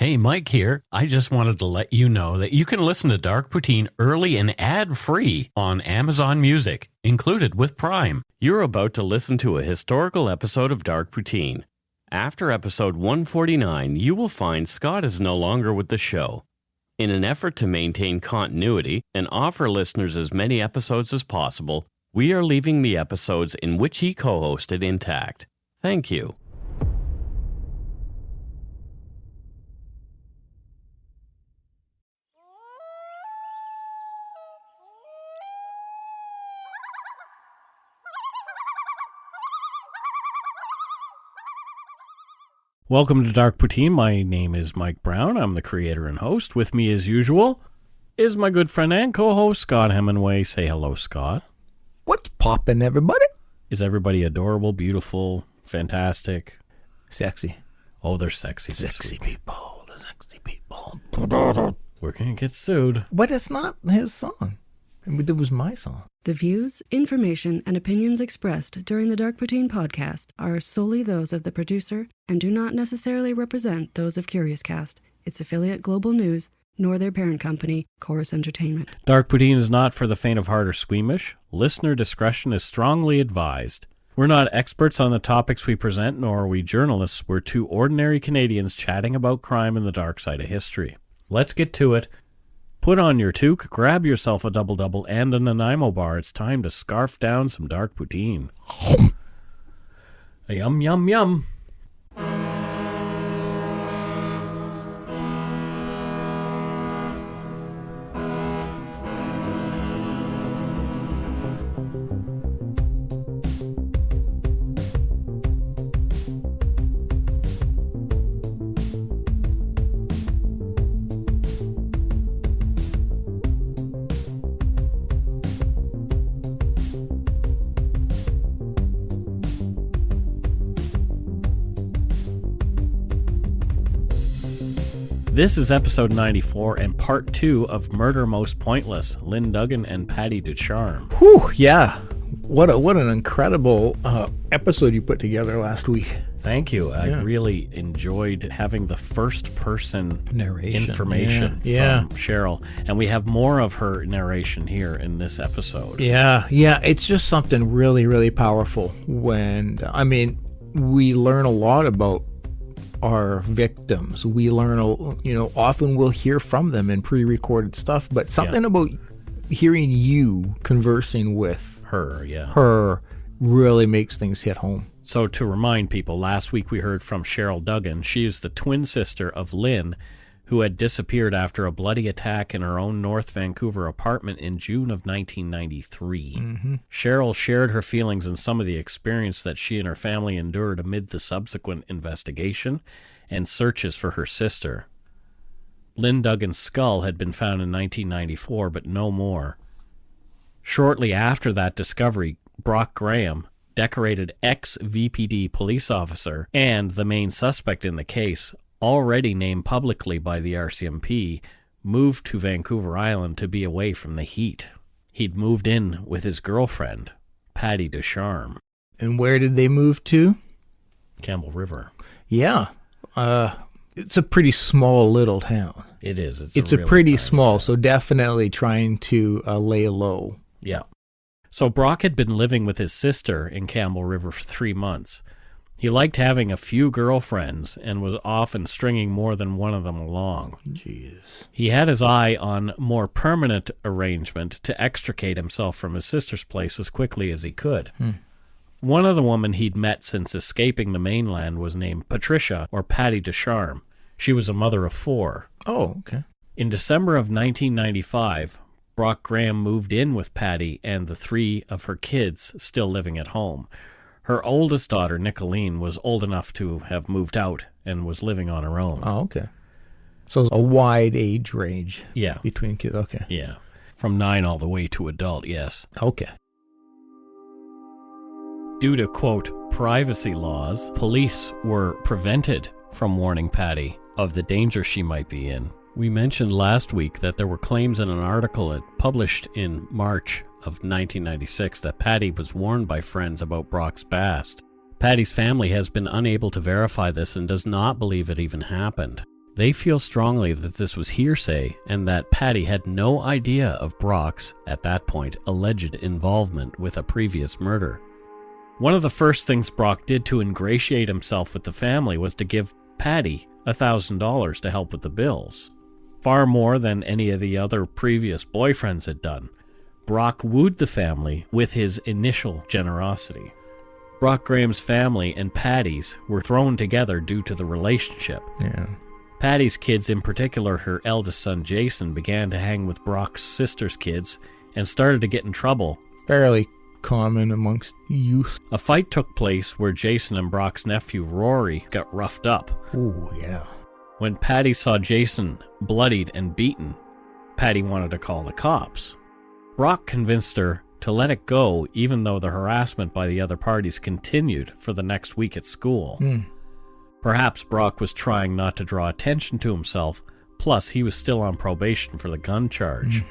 Hey, Mike here. I just wanted to let you know that you can listen to Dark Poutine early and ad-free on Amazon Music, included with Prime. You're about to listen to a historical episode of Dark Poutine. After episode 149, you will find Scott is no longer with the show. In an effort to maintain continuity and offer listeners as many episodes as possible, we are leaving the episodes in which he co-hosted intact. Thank you. Welcome to Dark Poutine. My name is Mike Brown. I'm the creator and host. With me, as usual, is my good friend and co-host, Scott Hemingway. Say hello, Scott. What's poppin', everybody? Is everybody adorable, beautiful, fantastic? Sexy. Oh, they're sexy. Sexy people. The sexy people. We're going to get sued. But it's not his song. It was my song. The views, information, and opinions expressed during the Dark Poutine podcast are solely those of the producer and do not necessarily represent those of Curious Cast, its affiliate Global News, nor their parent company, Chorus Entertainment. Dark Poutine is not for the faint of heart or squeamish. Listener discretion is strongly advised. We're not experts on the topics we present, nor are we journalists. We're two ordinary Canadians chatting about crime and the dark side of history. Let's get to it. Put on your toque, grab yourself a double-double and a Nanaimo bar. It's time to scarf down some Dark Poutine. Yum, yum, yum. This is episode 94 and part 2 of Murder Most Pointless, Lynn Duggan and Patti Ducharme. Whew, yeah. What an incredible episode you put together last week. Thank you. I really enjoyed having the first person Narration. information Yeah. from Cheryl. And we have more of her narration here in this episode. Yeah. It's just something really, really powerful when, we learn a lot about our victims. We learn, often we'll hear from them in pre-recorded stuff, but something about hearing you conversing with her really makes things hit home. So to remind people, last week we heard from Cheryl Duggan. She is the twin sister of Lynn, who had disappeared after a bloody attack in her own North Vancouver apartment in June of 1993. Mm-hmm. Cheryl shared her feelings and some of the experience that she and her family endured amid the subsequent investigation and searches for her sister. Lynn Duggan's skull had been found in 1994, but no more. Shortly after that discovery, Brock Graham, decorated ex-VPD police officer and the main suspect in the case, already named publicly by the RCMP, moved to Vancouver Island to be away from the heat. He'd moved in with his girlfriend, Patti Ducharme. And where did they move to? Campbell River. Yeah. It's a pretty small little town. It is. It's a pretty small, so definitely trying to lay low. Yeah. So Brock had been living with his sister in Campbell River for 3 months. He liked having a few girlfriends and was often stringing more than one of them along. Jeez. He had his eye on more permanent arrangement to extricate himself from his sister's place as quickly as he could. One of the women he'd met since escaping the mainland was named Patricia, or Patti Ducharme. She was a mother of 4. Oh, okay. In December of 1995, Brock Graham moved in with Patti and the 3 of her kids still living at home. Her oldest daughter, Nicolene, was old enough to have moved out and was living on her own. Oh, okay. So a wide age range between kids. Okay. Yeah. From 9 all the way to adult, yes. Okay. Due to, quote, privacy laws, police were prevented from warning Patti of the danger she might be in. We mentioned last week that there were claims in an article it published in March of 1996 that Patti was warned by friends about Brock's past. Patti's family has been unable to verify this and does not believe it even happened. They feel strongly that this was hearsay and that Patti had no idea of Brock's, at that point, alleged involvement with a previous murder. One of the first things Brock did to ingratiate himself with the family was to give Patti $1,000 to help with the bills. Far more than any of the other previous boyfriends had done. Brock wooed the family with his initial generosity. Brock Graham's family and Patti's were thrown together due to the relationship. Yeah. Patti's kids, in particular her eldest son Jason, began to hang with Brock's sister's kids and started to get in trouble. Fairly common amongst youth. A fight took place where Jason and Brock's nephew Rory got roughed up. Oh, yeah. When Patti saw Jason bloodied and beaten, Patti wanted to call the cops. Brock convinced her to let it go, even though the harassment by the other parties continued for the next week at school. Perhaps Brock was trying not to draw attention to himself, plus he was still on probation for the gun charge.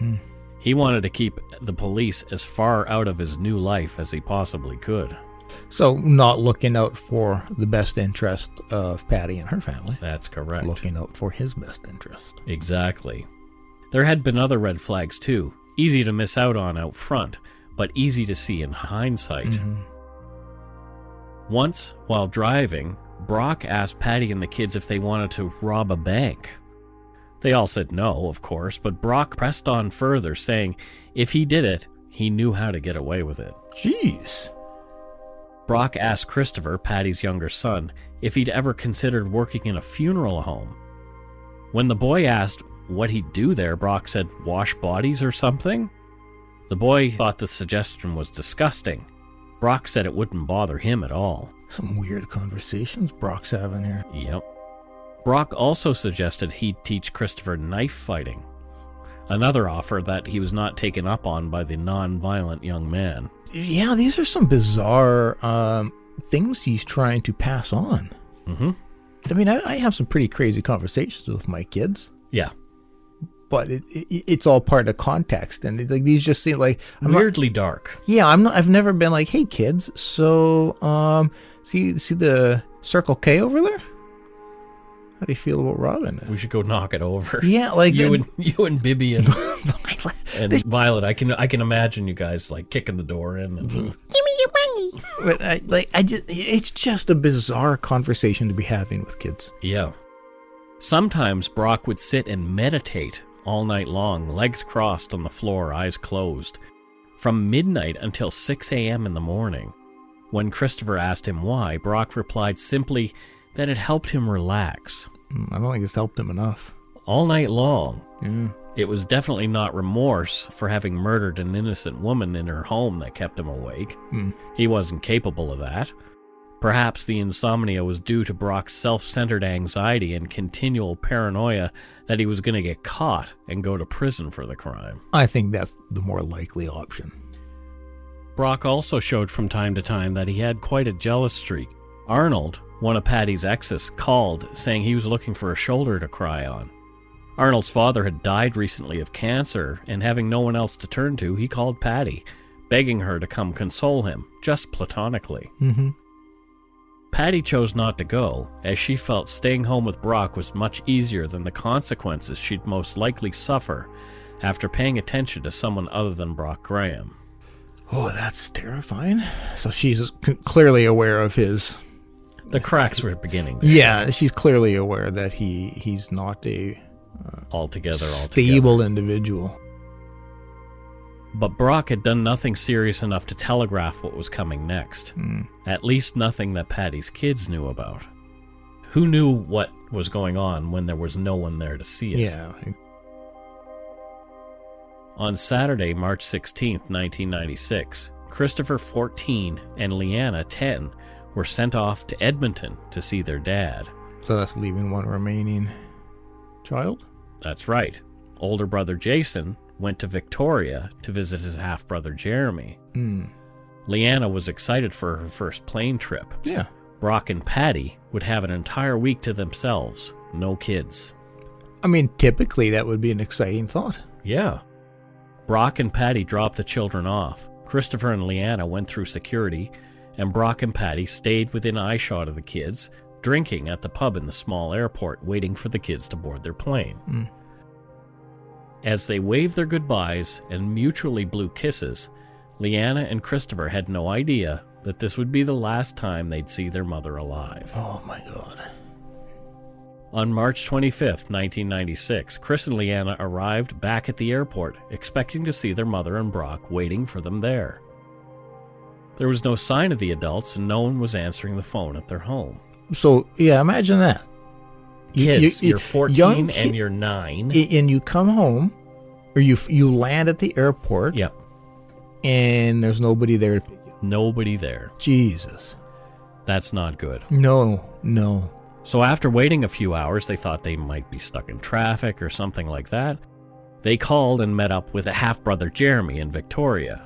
He wanted to keep the police as far out of his new life as he possibly could. So not looking out for the best interest of Patti and her family. That's correct. Looking out for his best interest. Exactly. There had been other red flags too, easy to miss out on out front, but easy to see in hindsight. Once, while driving, Brock asked Patti and the kids if they wanted to rob a bank. They all said no, of course, but Brock pressed on further, saying if he did it, he knew how to get away with it. Jeez. Brock asked Christopher, Patti's younger son, if he'd ever considered working in a funeral home. When the boy asked what he'd do there, Brock said wash bodies or something. The boy thought the suggestion was disgusting. Brock said it wouldn't bother him at all. Some weird conversations Brock's having here. Yep. Brock also suggested he'd teach Christopher knife fighting, another offer that he was not taken up on by the non-violent young man. Yeah, these are some bizarre things he's trying to pass on. I mean, I have some pretty crazy conversations with my kids. Yeah. But it's all part of context, and like these just seem like weirdly dark. Yeah, I've never been like, hey kids, so see the Circle K over there? How do you feel about robbing it? We should go knock it over. Yeah, like you and Bibby and Violet. I can imagine you guys like kicking the door in. And, give me your money. But it's just a bizarre conversation to be having with kids. Yeah. Sometimes Brock would sit and meditate all night long, legs crossed on the floor, eyes closed, from midnight until 6 a.m. in the morning. When Christopher asked him why, Brock replied simply that it helped him relax. I don't think it's helped him enough. All night long. Yeah. It was definitely not remorse for having murdered an innocent woman in her home that kept him awake. He wasn't capable of that. Perhaps the insomnia was due to Brock's self-centered anxiety and continual paranoia that he was going to get caught and go to prison for the crime. I think that's the more likely option. Brock also showed from time to time that he had quite a jealous streak. Arnold, one of Patti's exes, called saying he was looking for a shoulder to cry on. Arnold's father had died recently of cancer, and having no one else to turn to, he called Patti, begging her to come console him, just platonically. Patti chose not to go, as she felt staying home with Brock was much easier than the consequences she'd most likely suffer after paying attention to someone other than Brock Graham. Oh, that's terrifying. So she's clearly aware of his... The cracks were beginning. Yeah, she's clearly aware that he's not a altogether stable individual. But Brock had done nothing serious enough to telegraph what was coming next. At least nothing that Patti's kids knew about. Who knew what was going on when there was no one there to see it? Yeah. On Saturday, March 16th, 1996, Christopher, 14, and Leanna, 10, were sent off to Edmonton to see their dad. So that's leaving one remaining child? That's right. Older brother Jason went to Victoria to visit his half-brother Jeremy. Leanna was excited for her first plane trip. Yeah. Brock and Patti would have an entire week to themselves. No kids. I mean, typically that would be an exciting thought. Yeah. Brock and Patti dropped the children off. Christopher and Leanna went through security, and Brock and Patti stayed within eyeshot of the kids, drinking at the pub in the small airport, waiting for the kids to board their plane. As they waved their goodbyes and mutually blew kisses, Leanna and Christopher had no idea that this would be the last time they'd see their mother alive. Oh my God. On March 25th, 1996, Chris and Leanna arrived back at the airport, expecting to see their mother and Brock waiting for them there. There was no sign of the adults, and no one was answering the phone at their home. So, yeah, imagine that. Kids, you're 14 and you're 9. And you come home, or you land at the airport. Yep. And there's nobody there to pick you up. Nobody there. Jesus. That's not good. No. So after waiting a few hours, they thought they might be stuck in traffic or something like that. They called and met up with a half-brother Jeremy in Victoria.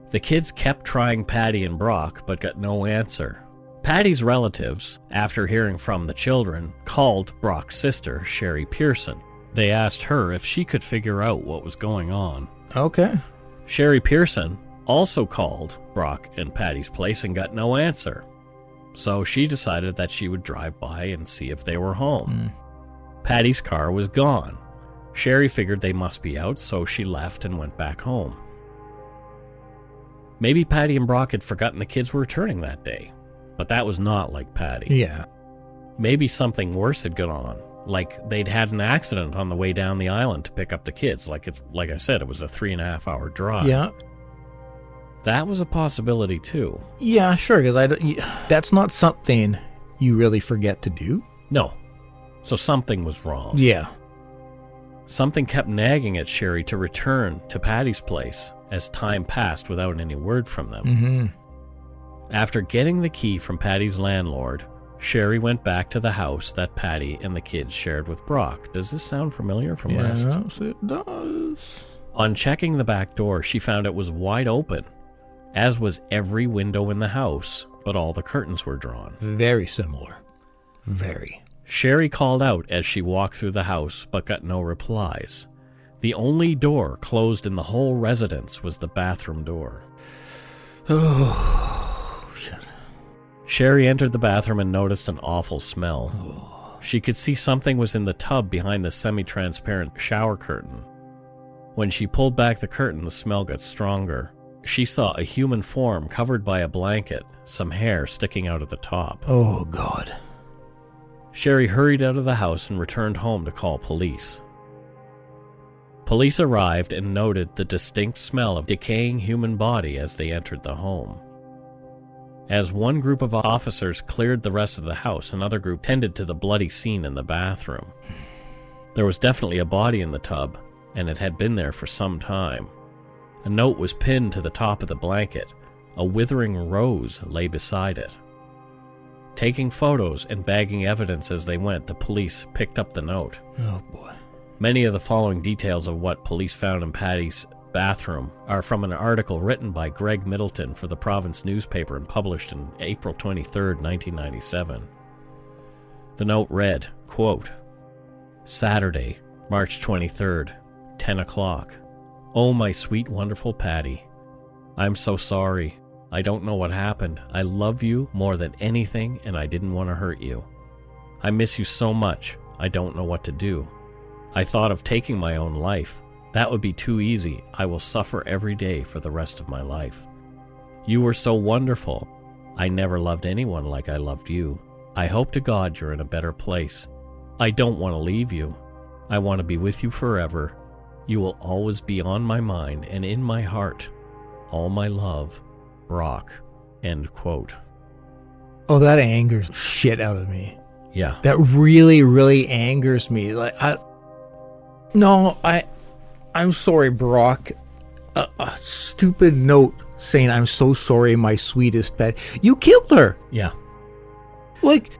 The kids kept trying Patti and Brock, but got no answer. Patti's relatives, after hearing from the children, called Brock's sister, Sherry Pearson. They asked her if she could figure out what was going on. Okay. Sherry Pearson also called Brock and Patti's place and got no answer. So she decided that she would drive by and see if they were home. Patti's car was gone. Sherry figured they must be out, so she left and went back home. Maybe Patti and Brock had forgotten the kids were returning that day, but that was not like Patti. Yeah. Maybe something worse had gone on, like they'd had an accident on the way down the island to pick up the kids. Like I said, it was a 3.5 hour drive. Yeah. That was a possibility too. Yeah, sure, because that's not something you really forget to do. No. So something was wrong. Yeah. Something kept nagging at Sherry to return to Patti's place as time passed without any word from them. After getting the key from Patti's landlord, Sherry went back to the house that Patti and the kids shared with Brock. Does this sound familiar from last? Yes, it does. On checking the back door, she found it was wide open, as was every window in the house, but all the curtains were drawn. Very similar. Very. Sherry called out as she walked through the house, but got no replies. The only door closed in the whole residence was the bathroom door. Oh, shit. Sherry entered the bathroom and noticed an awful smell. She could see something was in the tub behind the semi-transparent shower curtain. When she pulled back the curtain, the smell got stronger. She saw a human form covered by a blanket, some hair sticking out of the top. Oh, God. Sherry hurried out of the house and returned home to call police. Police arrived and noted the distinct smell of decaying human body as they entered the home. As one group of officers cleared the rest of the house, another group tended to the bloody scene in the bathroom. There was definitely a body in the tub, and it had been there for some time. A note was pinned to the top of the blanket. A withering rose lay beside it. Taking photos and bagging evidence as they went, the police picked up the note. Oh, boy. Many of the following details of what police found in Patti's bathroom are from an article written by Greg Middleton for the Province newspaper and published in April 23, 1997. The note read, quote, Saturday, March 23rd, 10 o'clock. Oh, my sweet, wonderful Patti. I'm so sorry. I don't know what happened. I love you more than anything, and I didn't want to hurt you. I miss you so much. I don't know what to do. I thought of taking my own life. That would be too easy. I will suffer every day for the rest of my life. You were so wonderful. I never loved anyone like I loved you. I hope to God you're in a better place. I don't want to leave you. I want to be with you forever. You will always be on my mind and in my heart. All my love, Brock. End quote. Oh, that angers shit out of me. Yeah. That really, really angers me. I'm sorry, Brock. A stupid note saying, I'm so sorry, my sweetest pet. You killed her. Yeah. Like,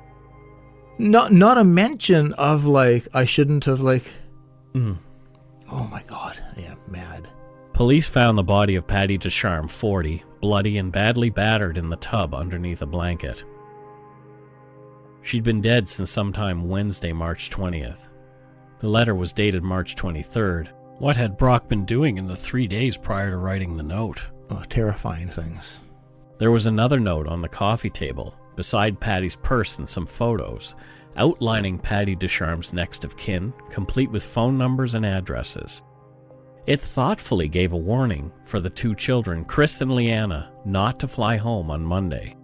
not a mention of, like, I shouldn't have, like... Oh, my God. Yeah, mad. Police found the body of Patti Ducharme, 40, bloody and badly battered in the tub underneath a blanket. She'd been dead since sometime Wednesday, March 20th. The letter was dated March 23rd. What had Brock been doing in the 3 days prior to writing the note? Oh, terrifying things. There was another note on the coffee table beside Patti's purse and some photos, outlining Patti Ducharme's next of kin, complete with phone numbers and addresses. It thoughtfully gave a warning for the two children, Chris and Leanna, not to fly home on Monday.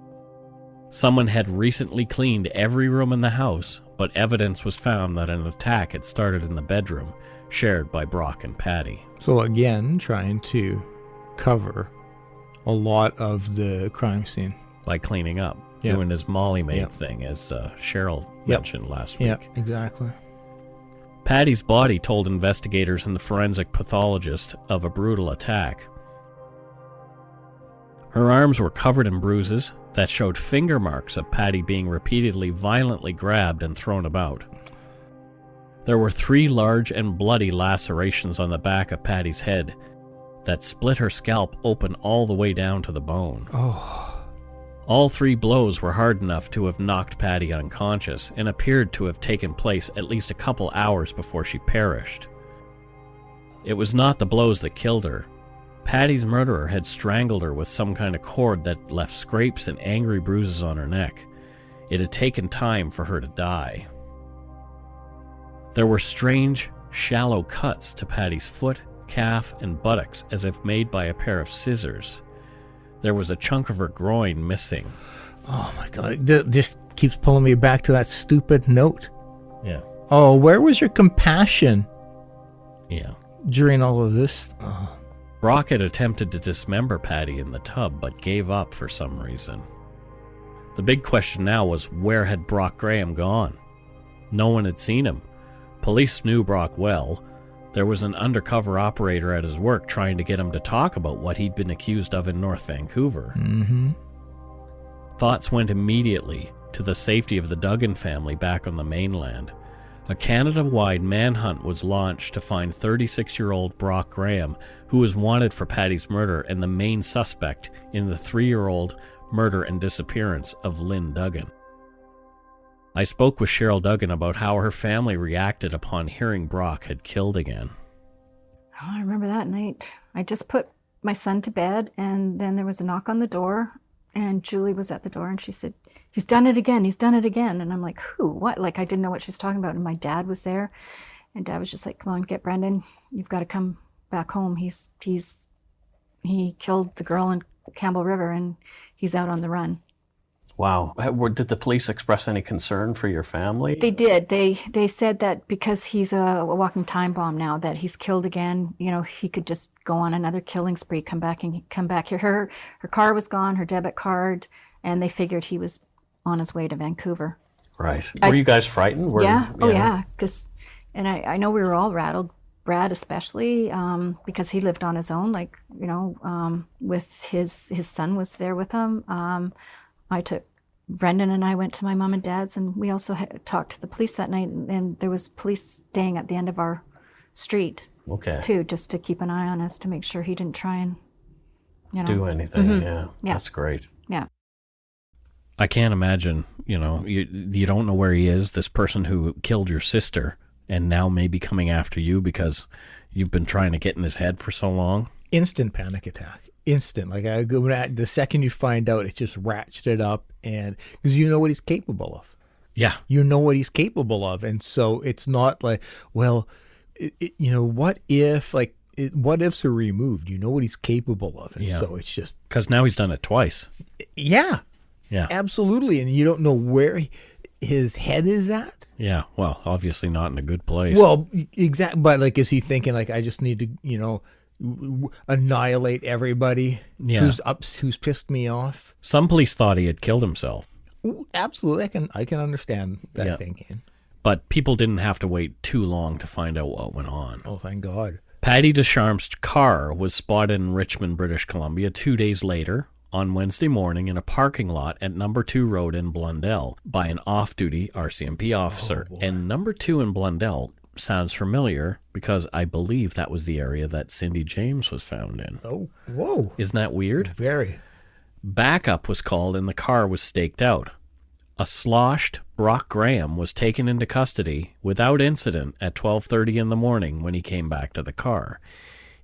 Someone had recently cleaned every room in the house, but evidence was found that an attack had started in the bedroom shared by Brock and Patti. So again, trying to cover a lot of the crime scene. By cleaning up, doing his Molly Maid thing, as Cheryl mentioned last week. Yeah, exactly. Patti's body told investigators and the forensic pathologist of a brutal attack. Her arms were covered in bruises that showed finger marks of Patti being repeatedly violently grabbed and thrown about. There were 3 large and bloody lacerations on the back of Patti's head that split her scalp open all the way down to the bone. All 3 blows were hard enough to have knocked Patti unconscious and appeared to have taken place at least a couple hours before she perished. It was not the blows that killed her. Patti's murderer had strangled her with some kind of cord that left scrapes and angry bruises on her neck. It had taken time for her to die. There were strange, shallow cuts to Patti's foot, calf, and buttocks as if made by a pair of scissors. There was a chunk of her groin missing. Oh my God. This keeps pulling me back to that stupid note. Yeah. Oh, where was your compassion Yeah. during all of this? Oh. Brock had attempted to dismember Patti in the tub, but gave up for some reason. The big question now was, where had Brock Graham gone? No one had seen him. Police knew Brock well. There was an undercover operator at his work trying to get him to talk about what he'd been accused of in North Vancouver. Mm-hmm. Thoughts went immediately to the safety of the Duggan family back on the mainland. A Canada-wide manhunt was launched to find 36-year-old Brock Graham, who was wanted for Patti's murder and the main suspect in the 3-year-old murder and disappearance of Lynn Duggan. I spoke with Cheryl Duggan about how her family reacted upon hearing Brock had killed again. Oh, I remember that night. I just put my son to bed, and then there was a knock on the door, and Julie was at the door, and she said, "He's done it again, he's done it again." And I'm like, who? What? Like, I didn't know what she was talking about. And my dad was there, and Dad was just like, "Come on, get Brendan. You've got to come back home. He killed the girl in Campbell River, and he's out on the run." Wow. Did the police express any concern for your family? They did. They said that because he's a walking time bomb now, that he's killed again, you know, he could just go on another killing spree, come back here. Her car was gone, her debit card, and they figured he was on his way to Vancouver. Right. Were you guys frightened? Yeah. Oh, yeah. And I know we were all rattled, Brad especially, because he lived on his own, like, you know, with his son was there with him. I took Brendan and I went to my mom and dad's, and we also talked to the police that night, and there was police staying at the end of our street too, just to keep an eye on us to make sure he didn't try and, you know, do anything. Yeah. That's great. Yeah. I can't imagine, you know, you don't know where he is, this person who killed your sister, and now may be coming after you because you've been trying to get in his head for so long. Instant panic attack. Instant. Like, the second you find out, it just ratcheted up, and because you know what he's capable of. Yeah. You know what he's capable of. And so it's not like, well, you know, what ifs are removed? You know what he's capable of. And so it's just. Because now he's done it twice. Yeah. Yeah. Absolutely. And you don't know where his head is at. Yeah. Well, obviously not in a good place. Well, exactly. But like, is he thinking like, I just need to, you know, annihilate everybody who's pissed me off? Some police thought he had killed himself. Ooh, absolutely. I can understand that thinking. But people didn't have to wait too long to find out what went on. Oh, thank God. Patti Ducharme's car was spotted in Richmond, British Columbia 2 days later on Wednesday morning in a parking lot at Number 2 Road in Blundell by an off-duty RCMP officer. And Number 2 in Blundell sounds familiar because I believe that was the area that Cindy James was found in. Oh, whoa. Isn't that weird? Very. Backup was called and the car was staked out. A sloshed Brock Graham was taken into custody without incident at 12:30 in the morning when he came back to the car.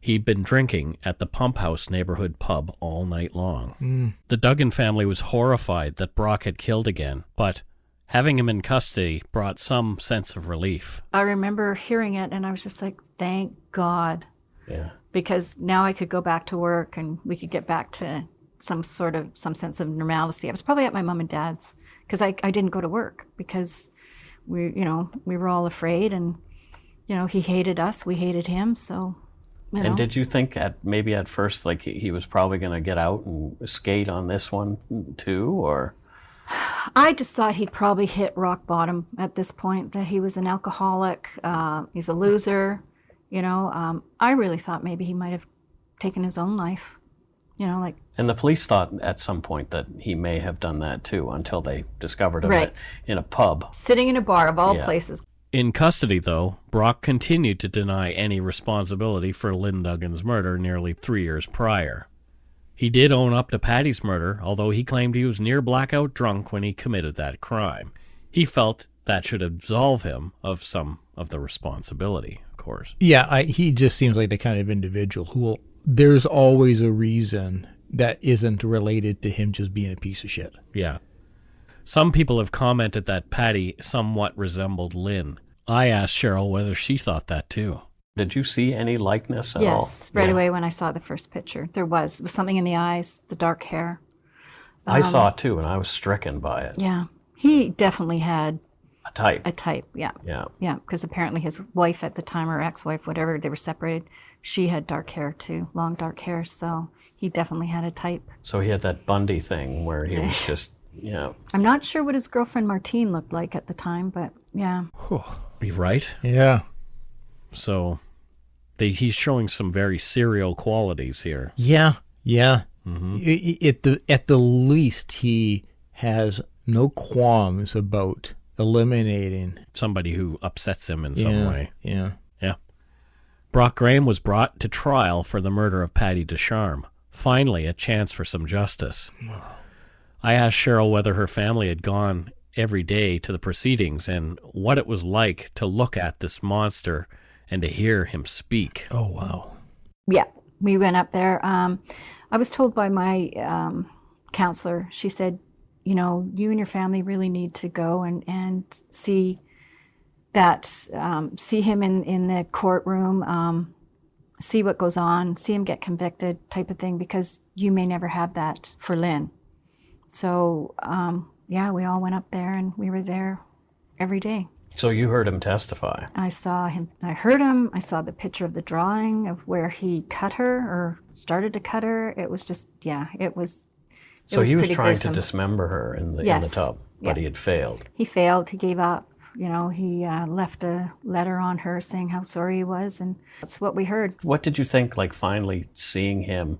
He'd been drinking at the Pump House neighborhood pub all night long. The Duggan family was horrified that Brock had killed again, but having him in custody brought some sense of relief. I remember hearing it, and I was just like, thank God. Yeah. Because now I could go back to work, and we could get back to some sense of normalcy. I was probably at my mom and dad's, because I didn't go to work, because we were all afraid, and, he hated us, we hated him, so... And did you think at first like he was probably going to get out and skate on this one too, or? I just thought he'd probably hit rock bottom at this point, that he was an alcoholic, he's a loser, I really thought maybe he might have taken his own life, And the police thought at some point that he may have done that too, until they discovered him in a pub. Sitting in a bar of all places. In custody, though, Brock continued to deny any responsibility for Lynn Duggan's murder nearly 3 years prior. He did own up to Patti's murder, although he claimed he was near blackout drunk when he committed that crime. He felt that should absolve him of some of the responsibility, of course. Yeah, he just seems like the kind of individual who will... There's always a reason that isn't related to him just being a piece of shit. Yeah. Some people have commented that Patti somewhat resembled Lynn. I asked Cheryl whether she thought that too. Did you see any likeness at all? Yes, right away when I saw the first picture. There was something in the eyes, the dark hair. I saw it too, and I was stricken by it. Yeah, he definitely had A type. Yeah. Yeah. Yeah, because apparently his wife at the time, or ex-wife, whatever, they were separated. She had dark hair too, long dark hair, so he definitely had a type. So he had that Bundy thing where he was just, I'm not sure what his girlfriend Martine looked like at the time, but yeah. You're right. Yeah. So he's showing some very serial qualities here. Yeah. Mm-hmm. At the least, he has no qualms about eliminating somebody who upsets him in some way. Yeah. Brock Graham was brought to trial for the murder of Patti Ducharme. Finally, a chance for some justice. I asked Cheryl whether her family had gone every day to the proceedings and what it was like to look at this monster and to hear him speak. Oh, wow. Yeah, we went up there. I was told by my counselor, she said, you and your family really need to go and see that, see him in the courtroom, see what goes on, see him get convicted type of thing, because you may never have that for Lynn. So, we all went up there and we were there every day. So you heard him testify? I saw him, I heard him, I saw the picture of the drawing of where he cut her or started to cut her. It was just, it was... So he was trying gruesome. to dismember her in the tub, but he had failed. He failed. He gave up. He left a letter on her saying how sorry he was, and that's what we heard. What did you think, like finally seeing him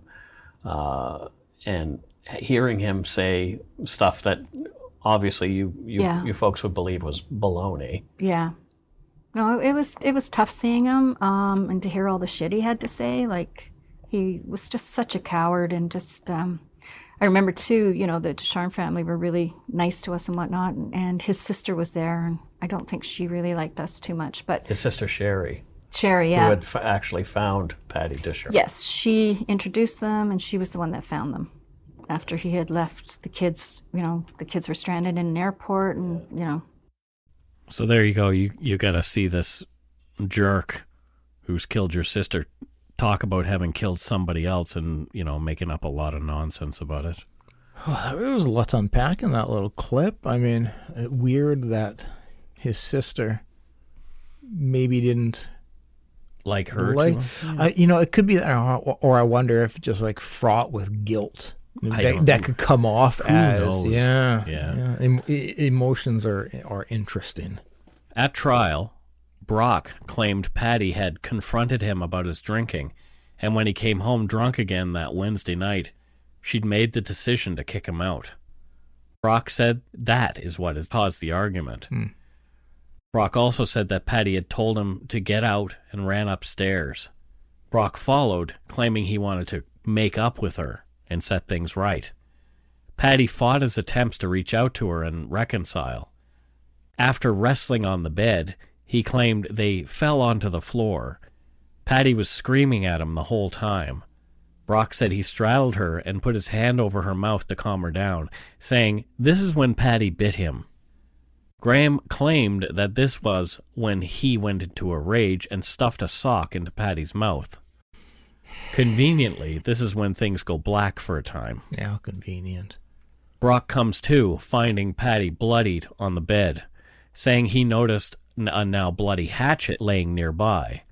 and hearing him say stuff that obviously you folks would believe was baloney? Yeah. No, it was tough seeing him and to hear all the shit he had to say. Like, he was just such a coward, and just... I remember, too, the Ducharme family were really nice to us and whatnot, and his sister was there, and I don't think she really liked us too much. But his sister, Sherry, who had actually found Patti Ducharme. Yes, she introduced them, and she was the one that found them after he had left the kids. The kids were stranded in an airport, and, So there you go. You got to see this jerk who's killed your sister talk about having killed somebody else and, making up a lot of nonsense about it. Oh, there was a lot to unpack in that little clip. I mean, weird that his sister maybe didn't like her. It could be, or I wonder if just like fraught with guilt. That could come off as, emotions are interesting. At trial, Brock claimed Patti had confronted him about his drinking, and when he came home drunk again that Wednesday night, she'd made the decision to kick him out. Brock said that is what has caused the argument. Brock also said that Patti had told him to get out and ran upstairs. Brock followed, claiming he wanted to make up with her and set things right. Patti fought his attempts to reach out to her and reconcile. After wrestling on the bed, he claimed they fell onto the floor. Patti was screaming at him the whole time. Brock said he straddled her and put his hand over her mouth to calm her down, saying, "This is when Patti bit him." Graham claimed that this was when he went into a rage and stuffed a sock into Patti's mouth. Conveniently, this is when things go black for a time. Yeah, how convenient. Brock comes to, finding Patti bloodied on the bed, saying he noticed a now bloody hatchet laying nearby.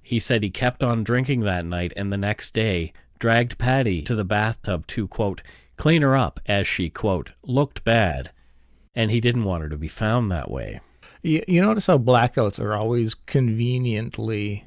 He said he kept on drinking that night and the next day dragged Patti to the bathtub to, quote, clean her up as she, quote, looked bad, and he didn't want her to be found that way. You notice how blackouts are always conveniently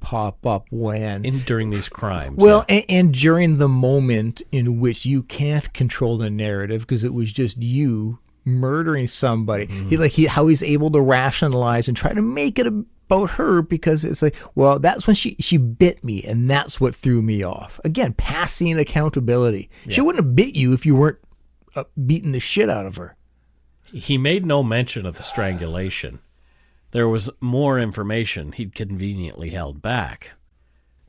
pop up when... during these crimes. Well, yeah. and during the moment in which you can't control the narrative because it was just you murdering somebody. Mm-hmm. How he's able to rationalize and try to make it about her because it's like, well, that's when she bit me and that's what threw me off. Again, passing accountability. Yeah. She wouldn't have bit you if you weren't beating the shit out of her. He made no mention of the strangulation. There was more information he'd conveniently held back.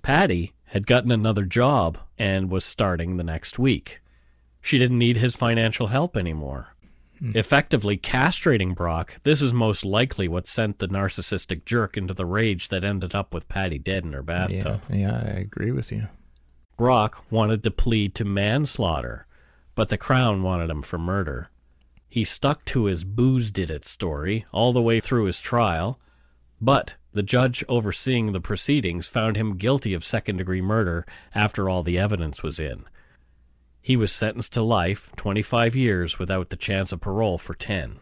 Patti had gotten another job and was starting the next week. She didn't need his financial help anymore. Effectively castrating Brock, this is most likely what sent the narcissistic jerk into the rage that ended up with Patti dead in her bathtub. Yeah, I agree with you. Brock wanted to plead to manslaughter, but the Crown wanted him for murder. He stuck to his booze did it story all the way through his trial, but the judge overseeing the proceedings found him guilty of second-degree murder after all the evidence was in. He was sentenced to life, 25 years, without the chance of parole for 10.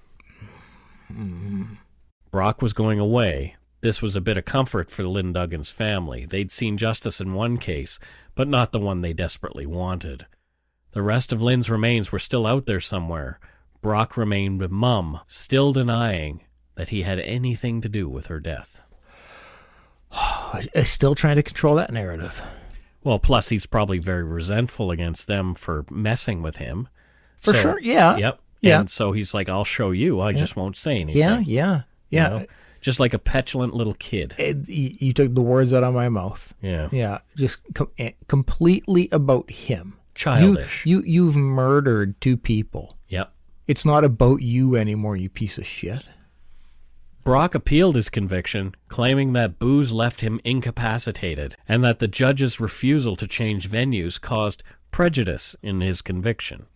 Brock was going away. This was a bit of comfort for Lynn Duggan's family. They'd seen justice in one case, but not the one they desperately wanted. The rest of Lynn's remains were still out there somewhere. Brock remained mum, still denying that he had anything to do with her death. Still trying to control that narrative. Well, plus he's probably very resentful against them for messing with him. For sure, yeah. Yep. Yeah. And so he's like, I'll show you. I just won't say anything. Yeah. You know? Just like a petulant little kid. You took the words out of my mouth. Yeah. Yeah. Just completely about him. Childish. You've murdered two people. Yep. It's not about you anymore, you piece of shit. Brock appealed his conviction, claiming that booze left him incapacitated and that the judge's refusal to change venues caused prejudice in his conviction.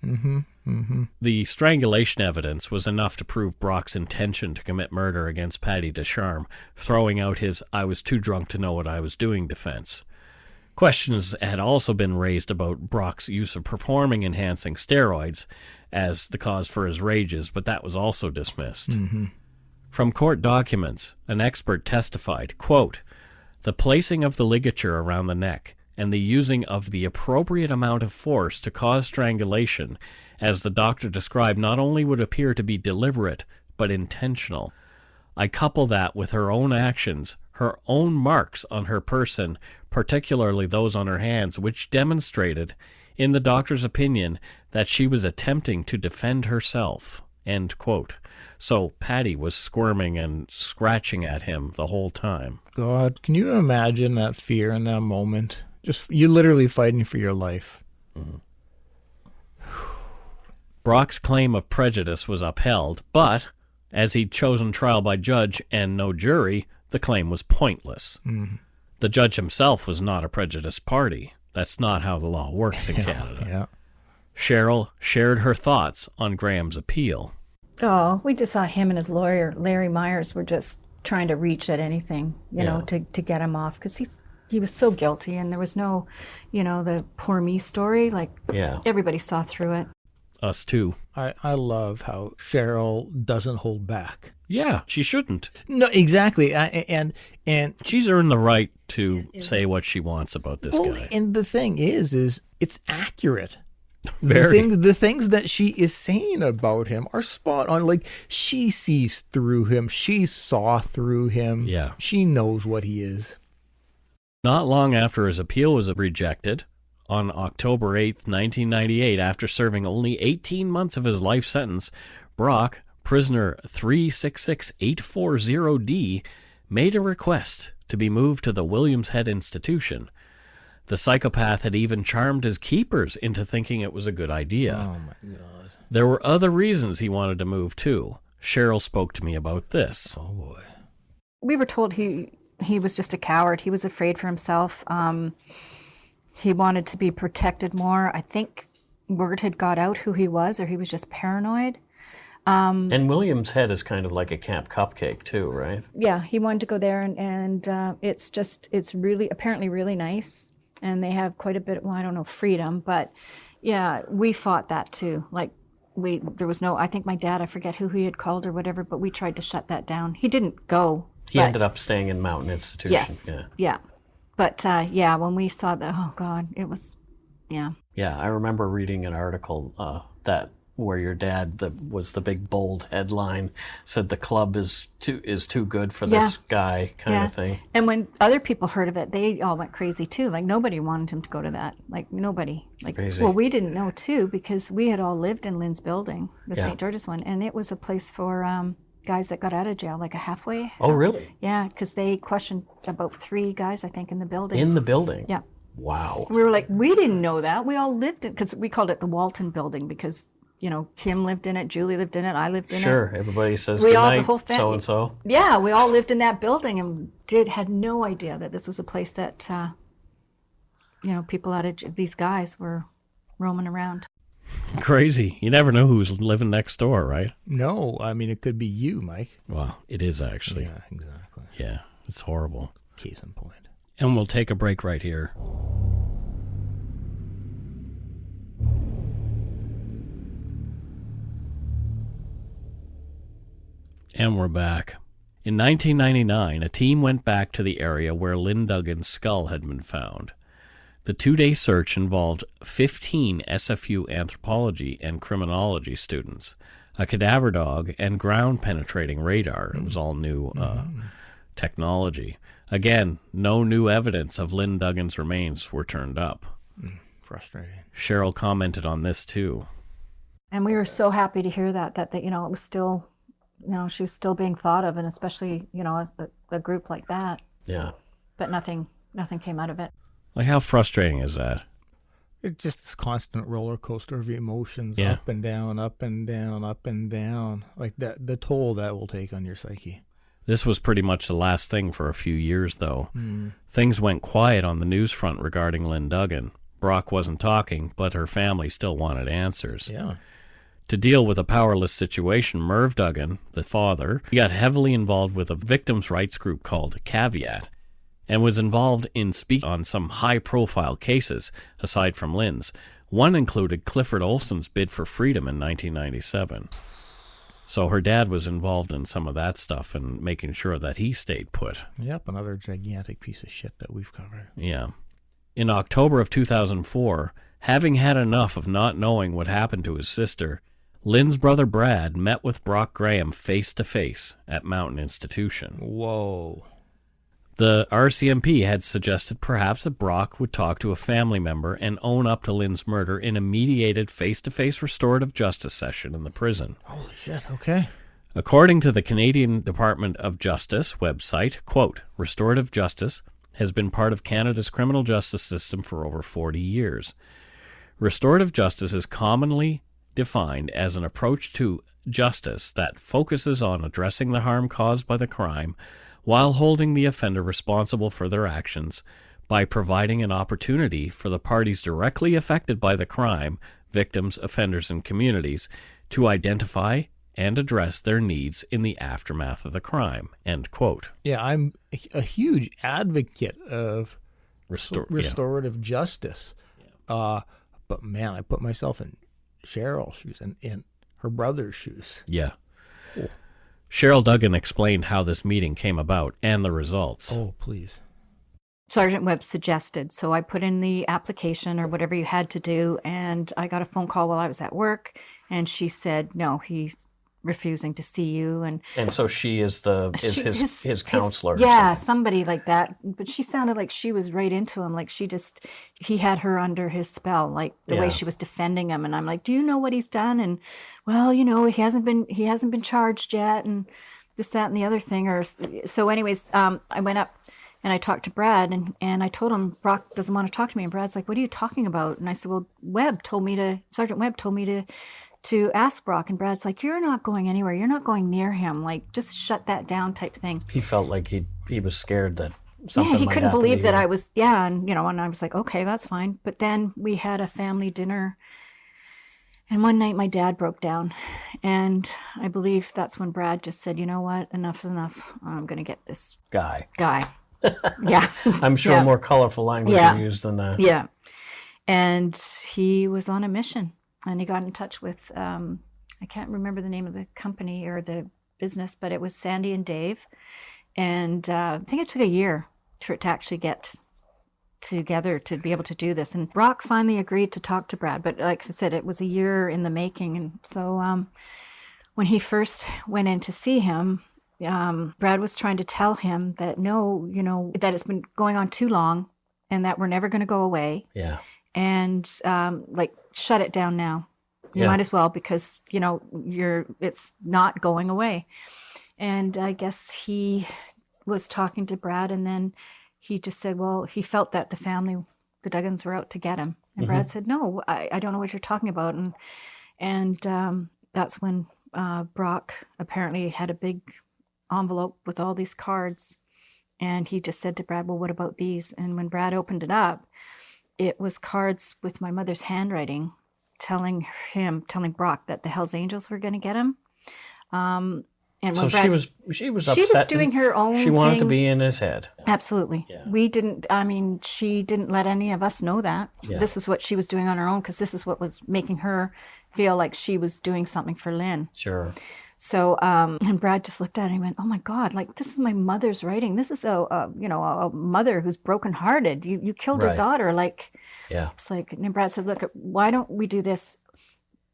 The strangulation evidence was enough to prove Brock's intention to commit murder against Patti Ducharme, throwing out his "I was too drunk to know what I was doing" defense. Questions had also been raised about Brock's use of performing-enhancing steroids as the cause for his rages, but that was also dismissed. From court documents, an expert testified, quote, "The placing of the ligature around the neck and the using of the appropriate amount of force to cause strangulation, as the doctor described, not only would appear to be deliberate, but intentional. I couple that with her own actions, her own marks on her person, particularly those on her hands, which demonstrated, in the doctor's opinion, that she was attempting to defend herself." End quote. So Patti was squirming and scratching at him the whole time. God, can you imagine that fear in that moment? You're literally fighting for your life. Brock's claim of prejudice was upheld, but as he'd chosen trial by judge and no jury, the claim was pointless. The judge himself was not a prejudiced party. That's not how the law works in Canada. Yeah. Cheryl shared her thoughts on Graham's appeal. Oh, we just saw him and his lawyer, Larry Myers, were just trying to reach at anything, you know, to get him off, because he was so guilty, and there was no, the poor me story. Like, everybody saw through it. Us too. I love how Cheryl doesn't hold back. Yeah, she shouldn't. No, exactly. And she's earned the right to say what she wants about this guy. And the thing is it's accurate. Very. The things that she is saying about him are spot on. Like, she sees through him. She saw through him. Yeah. She knows what he is. Not long after his appeal was rejected, on October 8th, 1998, after serving only 18 months of his life sentence, Brock, prisoner 366840D, made a request to be moved to the Williams Head Institution. The psychopath had even charmed his keepers into thinking it was a good idea. Oh, my God. There were other reasons he wanted to move, too. Cheryl spoke to me about this. Oh, boy. We were told he was just a coward. He was afraid for himself. He wanted to be protected more. I think word had got out who he was, or he was just paranoid. And Williams Head is kind of like a Camp Cupcake too, right? Yeah, he wanted to go there, and it's really, apparently really nice. And they have quite a bit, well, I don't know, freedom, but yeah, we fought that too. Like, there was no, I think my dad, I forget who he had called or whatever, but we tried to shut that down. He didn't go. He ended up staying in Mountain Institution. Yes, yeah. But yeah, when we saw that, oh God, it was, yeah. Yeah, I remember reading an article that where your dad was the big bold headline said the club is too good for this guy kind of thing. And when other people heard of it, they all went crazy too. Like nobody wanted him to go to that. Like nobody. Like crazy. Well, we didn't know too because we had all lived in Lynn's building, the St. George's one, and it was a place for guys that got out of jail, like a halfway. Oh, really? Yeah, because they questioned about 3 guys, I think, in the building. In the building? Yeah. Wow. We were like, we didn't know that. We all lived in, because we called it the Walton building because, you know, Kim lived in it, Julie lived in it, I lived in it. Sure, everybody says We good all, night, the whole family. so-and-so. Yeah, we all lived in that building and had no idea that this was a place that, you know, people out of, these guys were roaming around. Crazy. You never know who's living next door, right? No, I mean, it could be you, Mike. Well, it is actually. Yeah, exactly. Yeah, it's horrible. Case in point. And we'll take a break right here. And we're back. In 1999, a team went back to the area where Lynn Duggan's skull had been found. The 2-day search involved 15 SFU anthropology and criminology students, a cadaver dog, and ground-penetrating radar. It was all new technology. Again, no new evidence of Lynn Duggan's remains were turned up. Frustrating. Cheryl commented on this, too. And we were so happy to hear that you know, it was still, you know, she was still being thought of, and especially, you know, a group like that. Yeah. But nothing came out of it. Like, how frustrating is that? It's just this constant roller coaster of emotions, Yeah. up and down, up and down, up and down. Like that, the toll that will take on your psyche. This was pretty much the last thing for a few years, though. Things went quiet on the news front regarding Lynn Duggan. Brock wasn't talking, but her family still wanted answers. Yeah. To deal with a powerless situation, Merv Duggan, the father, got heavily involved with a victims' rights group called Caveat, and was involved in speaking on some high-profile cases, aside from Lynn's. One included Clifford Olson's bid for freedom in 1997. So her dad was involved in some of that stuff and making sure that he stayed put. Yep, another gigantic piece of shit that we've covered. Yeah. In October of 2004, having had enough of not knowing what happened to his sister, Lynn's brother Brad met with Brock Graham face-to-face at Mountain Institution. Whoa. The RCMP had suggested perhaps that Brock would talk to a family member and own up to Lynn's murder in a mediated face-to-face restorative justice session in the prison. Holy shit, okay. According to the Canadian Department of Justice website, quote, restorative justice has been part of Canada's criminal justice system for over 40 years. Restorative justice is commonly defined as an approach to justice that focuses on addressing the harm caused by the crime while holding the offender responsible for their actions by providing an opportunity for the parties directly affected by the crime, victims, offenders, and communities, to identify and address their needs in the aftermath of the crime, end quote. Yeah, I'm a huge advocate of restorative justice. But man, I put myself in Cheryl's shoes and in her brother's shoes. Yeah. Oh. Cheryl Duggan explained how this meeting came about and the results. Oh, please. Sergeant Webb suggested, so I put in the application or whatever you had to do, and I got a phone call while I was at work, and she said, no, he's refusing to see you. And so she is his counselor. Yeah, somebody like that. But she sounded like she was right into him, like he had her under his spell, like the way she was defending him. And I'm like, do you know what he's done? And well, you know, he hasn't been charged yet, and this, that, and the other thing. So anyways, I went up And I talked to Brad, and I told him, Brock doesn't want to talk to me. And Brad's like, what are you talking about? And I said, well, Sergeant Webb told me to ask Brock. And Brad's like, you're not going anywhere. You're not going near him. Like, just shut that down type thing. He felt like he was scared that something he might couldn't happen believe to that you. I was, and I was like, okay, that's fine. But then we had a family dinner. And one night my dad broke down, and I believe that's when Brad just said, you know what, enough's enough. I'm going to get this guy. Yeah. I'm sure Yeah. more colorful language Yeah. used than that. Yeah. And he was on a mission, and he got in touch with, I can't remember the name of the company or the business, but it was Sandy and Dave. And I think it took a year for it to actually get together to be able to do this. And Brock finally agreed to talk to Brad, but like I said, it was a year in the making. And so when he first went in to see him, Brad was trying to tell him that that it's been going on too long and that we're never going to go away. Yeah. And shut it down now. You might as well, because it's not going away. And I guess he was talking to Brad, and then he just said, well, he felt that the Duggans were out to get him. And Brad said, no, I don't know what you're talking about. And that's when Brock apparently had a big envelope with all these cards. And he just said to Brad, well, what about these? And when Brad opened it up, it was cards with my mother's handwriting telling Brock that the Hells Angels were going to get him. And So Brad, she was upset. she was doing her own She wanted to thing. be in his head. Absolutely. Yeah. She didn't let any of us know that. Yeah. This is what she was doing on her own, because this is what was making her feel like she was doing something for Lynn. Sure. So, and Brad just looked at it and he went, oh my God, like, this is my mother's writing. This is a mother who's brokenhearted. You killed her Right. daughter. Like, Yeah. it's like, and Brad said, look, why don't we do this?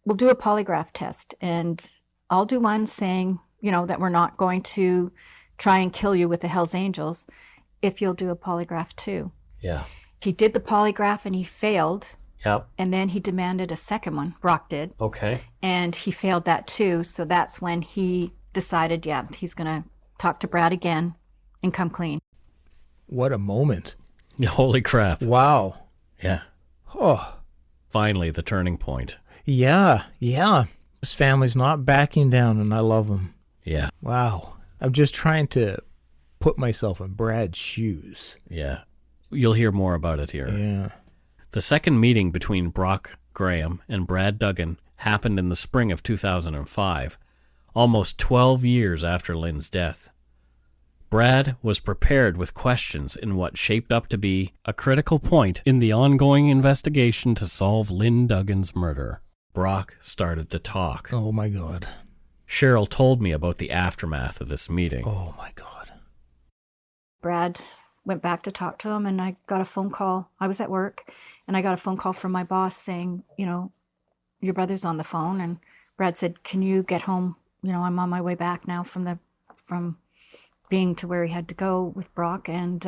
We'll do a polygraph test, and I'll do one saying, that we're not going to try and kill you with the Hells Angels if you'll do a polygraph too. Yeah. He did the polygraph and he failed. Yep. And then he demanded a second one. Brock did. Okay. And he failed that too. So that's when he decided, he's going to talk to Brad again and come clean. What a moment. Holy crap. Wow. Yeah. Oh, Finally, the turning point. yeah. This family's not backing down, and I love them. Yeah. Wow. I'm just trying to put myself in Brad's shoes. Yeah. You'll hear more about it here. Yeah. The second meeting between Brock Graham and Brad Duggan happened in the spring of 2005, almost 12 years after Lynn's death. Brad was prepared with questions in what shaped up to be a critical point in the ongoing investigation to solve Lynn Duggan's murder. Brock started to talk. Oh, my God. Cheryl told me about the aftermath of this meeting. Oh, my God. Brad went back to talk to him, and I got a phone call. I was at work, and I got a phone call from my boss saying, your brother's on the phone. And Brad said, can you get home? I'm on my way back now from being to where he had to go with Brock. And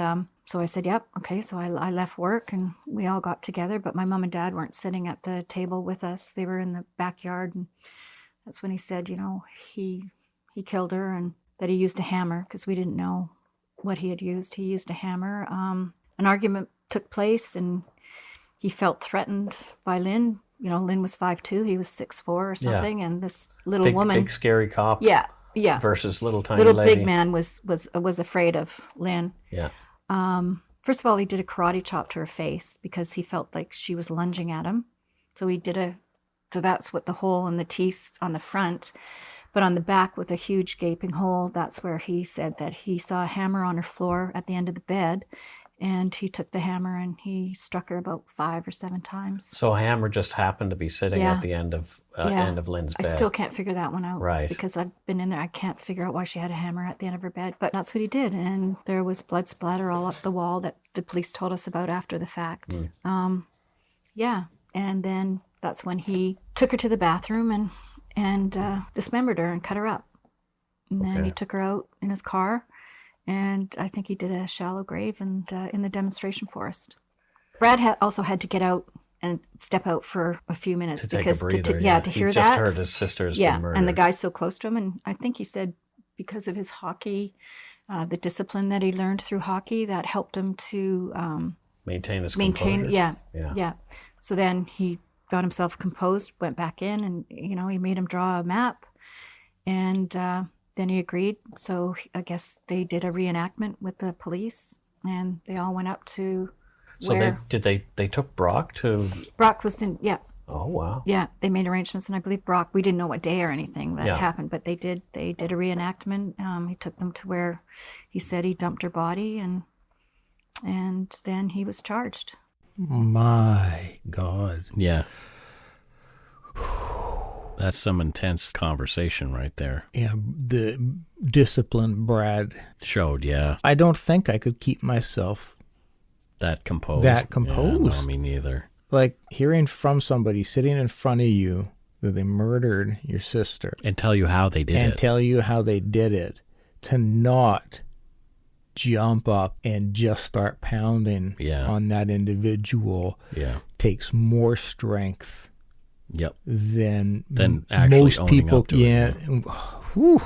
so I said, yep, okay. So I left work, and we all got together, but my mom and dad weren't sitting at the table with us. They were in the backyard, and that's when he said, he killed her, and that he used a hammer, because we didn't know what he had used. He used a hammer. An argument took place, and he felt threatened by Lynn. Lynn was 5'2", he was 6'4" or something, and this little woman, Big scary cop. yeah, Versus little tiny lady. big man was afraid of Lynn. Yeah. First of all, he did a karate chop to her face because he felt like she was lunging at him. So so that's what the hole in the teeth on the front, but on the back with a huge gaping hole, that's where he said that he saw a hammer on her floor at the end of the bed, and he took the hammer and he struck her about 5 or 7 times. So a hammer just happened to be sitting Yeah. at the end of Lynn's I bed. still can't figure that one out. Right. Because I've been in there. I can't figure out why she had a hammer at the end of her bed. But that's what he did. And there was blood splatter all up the wall that the police told us about after the fact. Yeah. And then that's when he took her to the bathroom and dismembered her and cut her up. And then he took her out in his car. And I think he did a shallow grave in the demonstration forest. Brad also had to get out and step out for a few minutes To take a because breather, to hear he that. just heard his sister's Yeah, been murdered. and the guy's so close to him, and I think he said because of his hockey the discipline that he learned through hockey that helped him to Maintain his composure. Yeah. So then he got himself composed, went back in, and he made him draw a map, and then he agreed. So I guess they did a reenactment with the police, and they all went up to. So they took Brock to. Brock was in. Yeah. Oh wow. Yeah, they made arrangements, and I believe Brock. We didn't know what day or anything that happened, but they did. They did a reenactment. He took them to where he said he dumped her body, and then he was charged. My God. Yeah. That's some intense conversation right there. Yeah, the discipline Brad showed, yeah. I don't think I could keep myself that composed. Yeah, no, me neither. Like hearing from somebody sitting in front of you that they murdered your sister. And tell you how they did it. And tell you how they did it. To not jump up and just start pounding on that individual takes more strength than actually most people. Up to it. Whew.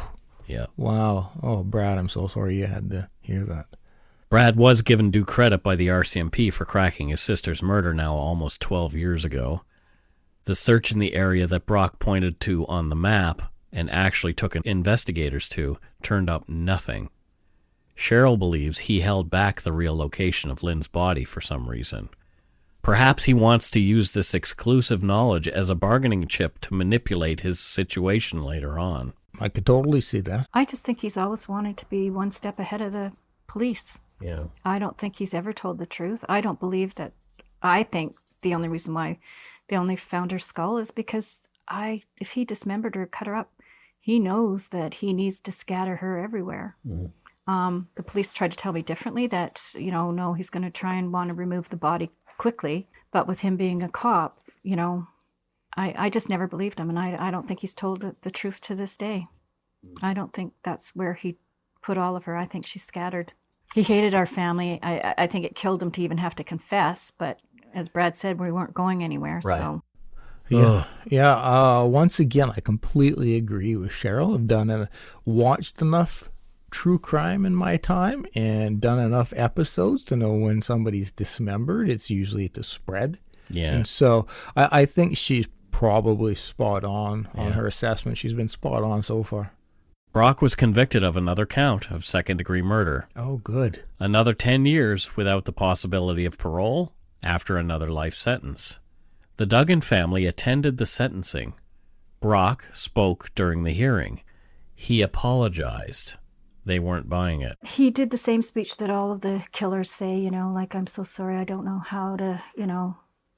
Yeah. Wow. Oh, Brad, I'm so sorry you had to hear that. Brad was given due credit by the RCMP for cracking his sister's murder now almost 12 years ago. The search in the area that Brock pointed to on the map and actually took investigators to turned up nothing. Cheryl believes he held back the real location of Lynn's body for some reason. Perhaps he wants to use this exclusive knowledge as a bargaining chip to manipulate his situation later on. I could totally see that. I just think he's always wanted to be one step ahead of the police. Yeah. I don't think he's ever told the truth. I don't believe that. I think the only reason why they only found her skull is because if he dismembered her, cut her up, he knows that he needs to scatter her everywhere. Mm-hmm. The police tried to tell me differently that, no, he's going to try and want to remove the body quickly. But with him being a cop, I just never believed him. And I don't think he's told the truth to this day. I don't think that's where he put all of her. I think she's scattered. He hated our family. I think it killed him to even have to confess. But as Brad said, we weren't going anywhere. Right. So. Yeah. Once again, I completely agree with Cheryl. I've watched enough true crime in my time and done enough episodes to know when somebody's dismembered, it's usually to spread. Yeah. And so I think she's probably spot on her assessment. She's been spot on so far. Brock was convicted of another count of second-degree murder. Oh, good. Another 10 years without the possibility of parole after another life sentence. The Duggan family attended the sentencing. Brock spoke during the hearing. He apologized. They weren't buying it. He did the same speech that all of the killers say, like, I'm so sorry, I don't know how to,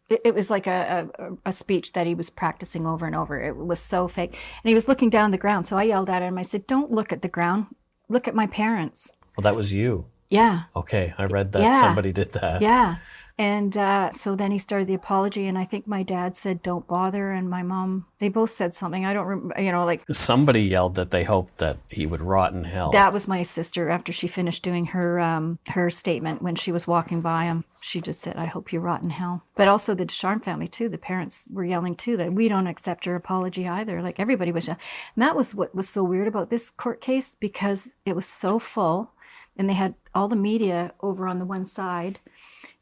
It was like a speech that he was practicing over and over. It was so fake. And he was looking down the ground. So I yelled at him. I said, don't look at the ground. Look at my parents. Well, that was you. Yeah. Okay. I read that somebody did that. Yeah. And so then he started the apology. And I think my dad said, don't bother. And my mom, they both said something. I don't remember, Somebody yelled that they hoped that he would rot in hell. That was my sister after she finished doing her statement when she was walking by him. She just said, I hope you rot in hell. But also the Ducharme family, too. The parents were yelling, too, that we don't accept your apology either. Like, everybody was yelling. And that was what was so weird about this court case, because it was so full, and they had all the media over on the one side.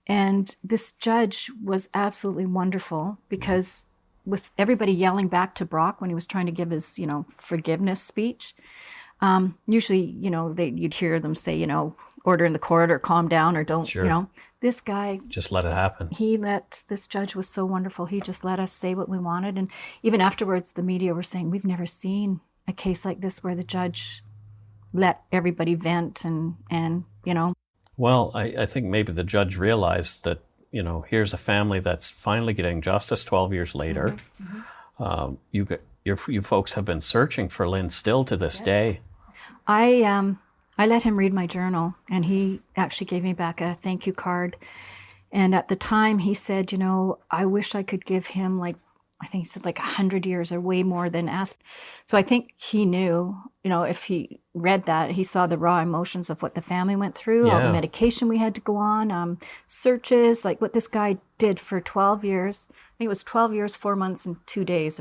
And this judge was absolutely wonderful, because with everybody yelling back to Brock when he was trying to give his, forgiveness speech, usually, you'd hear them say, order in the court or calm down or don't, This guy... just let it happen. This judge was so wonderful. He just let us say what we wanted. And even afterwards, the media were saying, we've never seen a case like this where the judge let everybody vent and. Well, I think maybe the judge realized that, here's a family that's finally getting justice 12 years later. Mm-hmm. You folks have been searching for Lynn still to this day. I let him read my journal, and he actually gave me back a thank you card. And at the time, he said, I wish I could give him I think he said 100 years or way more than asked. So I think he knew, if he read that, he saw the raw emotions of what the family went through, all the medication we had to go on, searches, like what this guy did for 12 years. I think it was 12 years, 4 months, and 2 days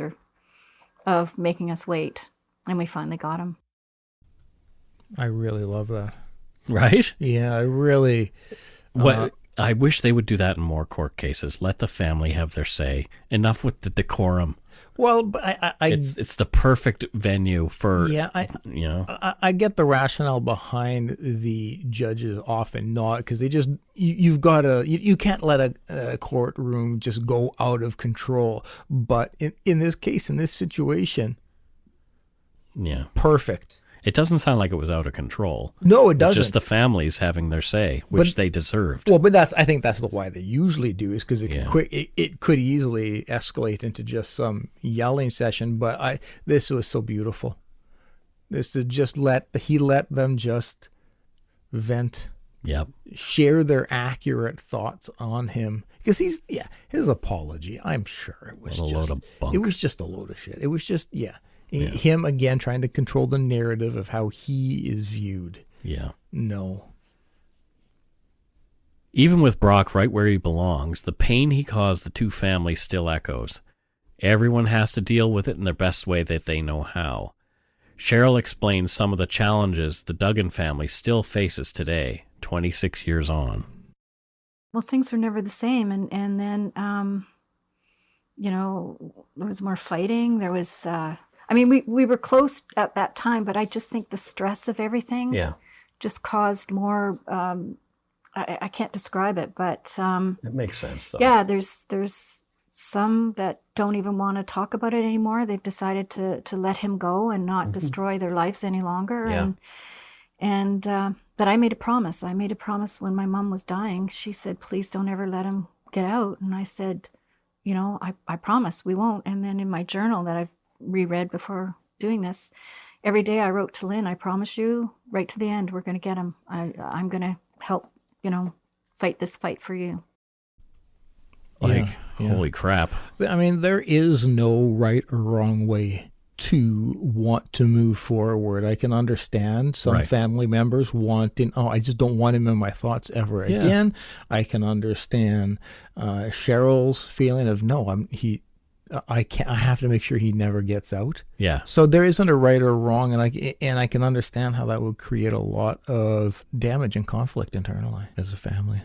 of making us wait. And we finally got him. I really love that. Right? Yeah, I really. I wish they would do that in more court cases. Let the family have their say. Enough with the decorum. Well, but It's the perfect venue for, yeah, I get the rationale behind the judges often not, because they just you can't let a courtroom just go out of control. But in this case, in this situation, yeah, perfect. It doesn't sound like it was out of control. No, it It's doesn't. just the families having their say, which they deserved. Well, but I think that's why they usually do, is because it could easily escalate into just some yelling session. But this was so beautiful. This to just let them just vent, Yep. share their accurate thoughts on him, because his apology, I'm sure it was What a load of bunk. it was just a load of shit. It was just him again trying to control the narrative of how he is viewed. Yeah. No. Even with Brock right where he belongs, the pain he caused the two families still echoes. Everyone has to deal with it in the best way that they know how. Cheryl explains some of the challenges the Duggan family still faces today, 26 years on. Well, things were never the same. And then, there was more fighting. There was, we were close at that time, but I just think the stress of everything just caused more, I can't describe it, but It makes sense, though. yeah, there's some that don't even want to talk about it anymore. They've decided to let him go and not destroy their lives any longer. Yeah. But I made a promise. I made a promise when my mom was dying. She said, please don't ever let him get out. And I said, I promise we won't. And then in my journal that I've reread before doing this, every day I wrote to Lynn, I promise you, right to the end, we're going to get him. I'm going to help, fight this fight for you. Holy crap. I mean, there is no right or wrong way to want to move forward. I can understand some family members wanting, I just don't want him in my thoughts ever again. I can understand Cheryl's feeling of, I have to make sure he never gets out. Yeah. So there isn't a right or wrong, and I can understand how that would create a lot of damage and conflict internally as a family.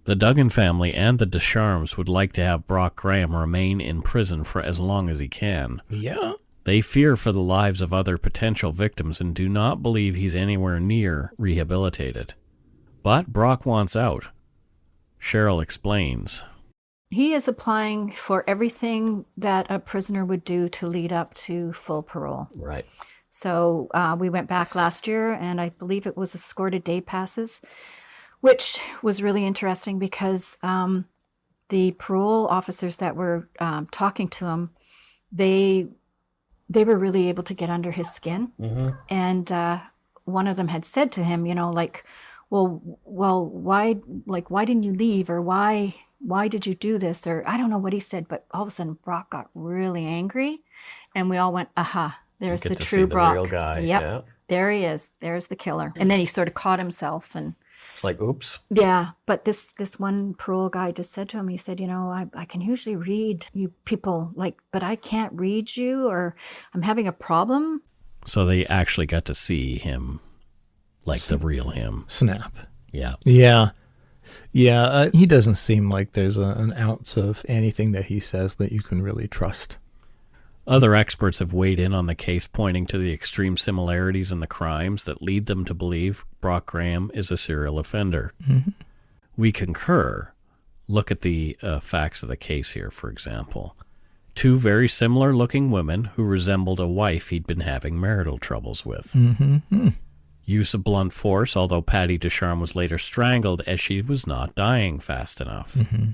The Duggan family and the Ducharmes would like to have Brock Graham remain in prison for as long as he can. Yeah. They fear for the lives of other potential victims and do not believe he's anywhere near rehabilitated. But Brock wants out. Cheryl explains. He is applying for everything that a prisoner would do to lead up to full parole. Right. So we went back last year, and I believe it was escorted day passes, which was really interesting because the parole officers that were talking to him, they were really able to get under his skin. Mm-hmm. And one of them had said to him, well, why didn't you leave, or why did you do this? Or I don't know what he said, but all of a sudden Brock got really angry, and we all went, aha, there's the true Brock. The real guy. Yep, yeah. There he is. There's the killer. And then he sort of caught himself, and it's like, oops. Yeah, but this one parole guy just said to him, he said, I can usually read you people, but I can't read you, or I'm having a problem. So they actually got to see him, the real him. Snap. Yeah. Yeah. Yeah, he doesn't seem like there's an ounce of anything that he says that you can really trust. Other experts have weighed in on the case, pointing to the extreme similarities in the crimes that lead them to believe Brock Graham is a serial offender. Mm-hmm. We concur. Look at the facts of the case here, for example. Two very similar-looking women who resembled a wife he'd been having marital troubles with. Mm-hmm. Use of blunt force, although Patti Ducharme was later strangled as she was not dying fast enough. Mm-hmm.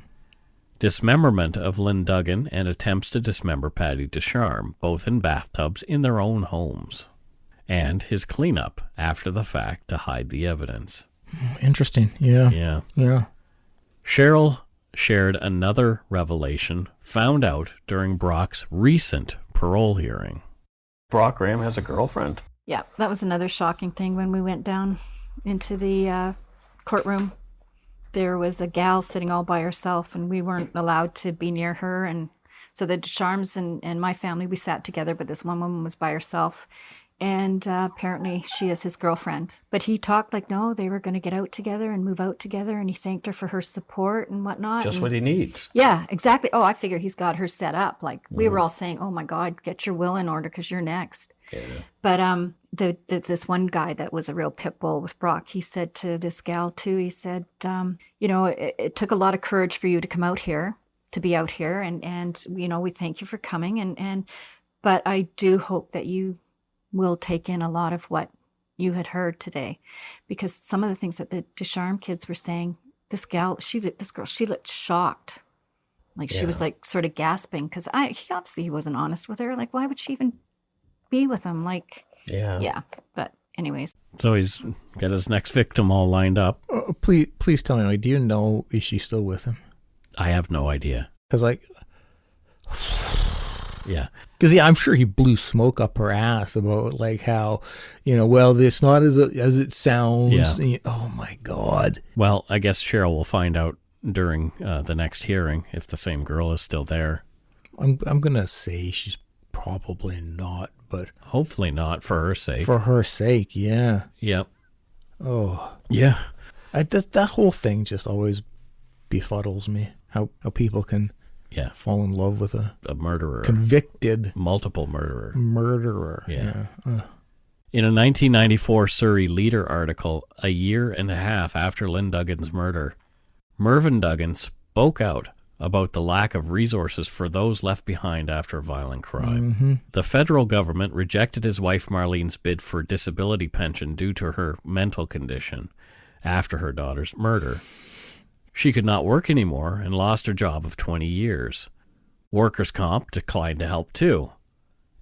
Dismemberment of Lynn Duggan and attempts to dismember Patti Ducharme, both in bathtubs in their own homes. And his cleanup after the fact to hide the evidence. Interesting, yeah. Yeah. Cheryl shared another revelation found out during Brock's recent parole hearing. Brock Graham has a girlfriend. Yeah, that was another shocking thing when we went down into the courtroom. There was a gal sitting all by herself, and we weren't allowed to be near her. And so the Ducharmes and my family, we sat together, but this one woman was by herself. apparently she is his girlfriend. But he talked like, no, they were going to get out together and move out together, and he thanked her for her support and whatnot. Just and, what he needs. Yeah, exactly. Oh, I figure he's got her set up. Like, we were all saying, oh my God, get your will in order because you're next. Yeah. But this one guy that was a real pit bull with Brock, he said to this gal too, he said, it took a lot of courage for you to come out here, to be out here, and we thank you for coming, but I do hope that you will take in a lot of what you had heard today, because some of the things that the Ducharme kids were saying, this girl, she looked shocked. Like she was like sort of gasping because he wasn't honest with her. Like, why would she even be with him? Like, yeah. But anyways. So he's got his next victim all lined up. Please tell me, do you know, is she still with him? I have no idea. Because yeah. Because I'm sure he blew smoke up her ass about like how, well, it's not as it sounds. Yeah. Oh my God. Well, I guess Cheryl will find out during the next hearing if the same girl is still there. I'm gonna say she's probably not, but hopefully not, for her sake. For her sake, yeah. Yep. Oh yeah. That whole thing just always befuddles me. How people can fall in love with a murderer, convicted multiple murderer. Yeah. In a 1994 Surrey Leader article, a year and a half after Lynn Duggan's murder, Mervyn Duggan spoke out about the lack of resources for those left behind after a violent crime. Mm-hmm. The federal government rejected his wife Marlene's bid for disability pension due to her mental condition after her daughter's murder. She could not work anymore and lost her job of 20 years. Workers' comp declined to help too.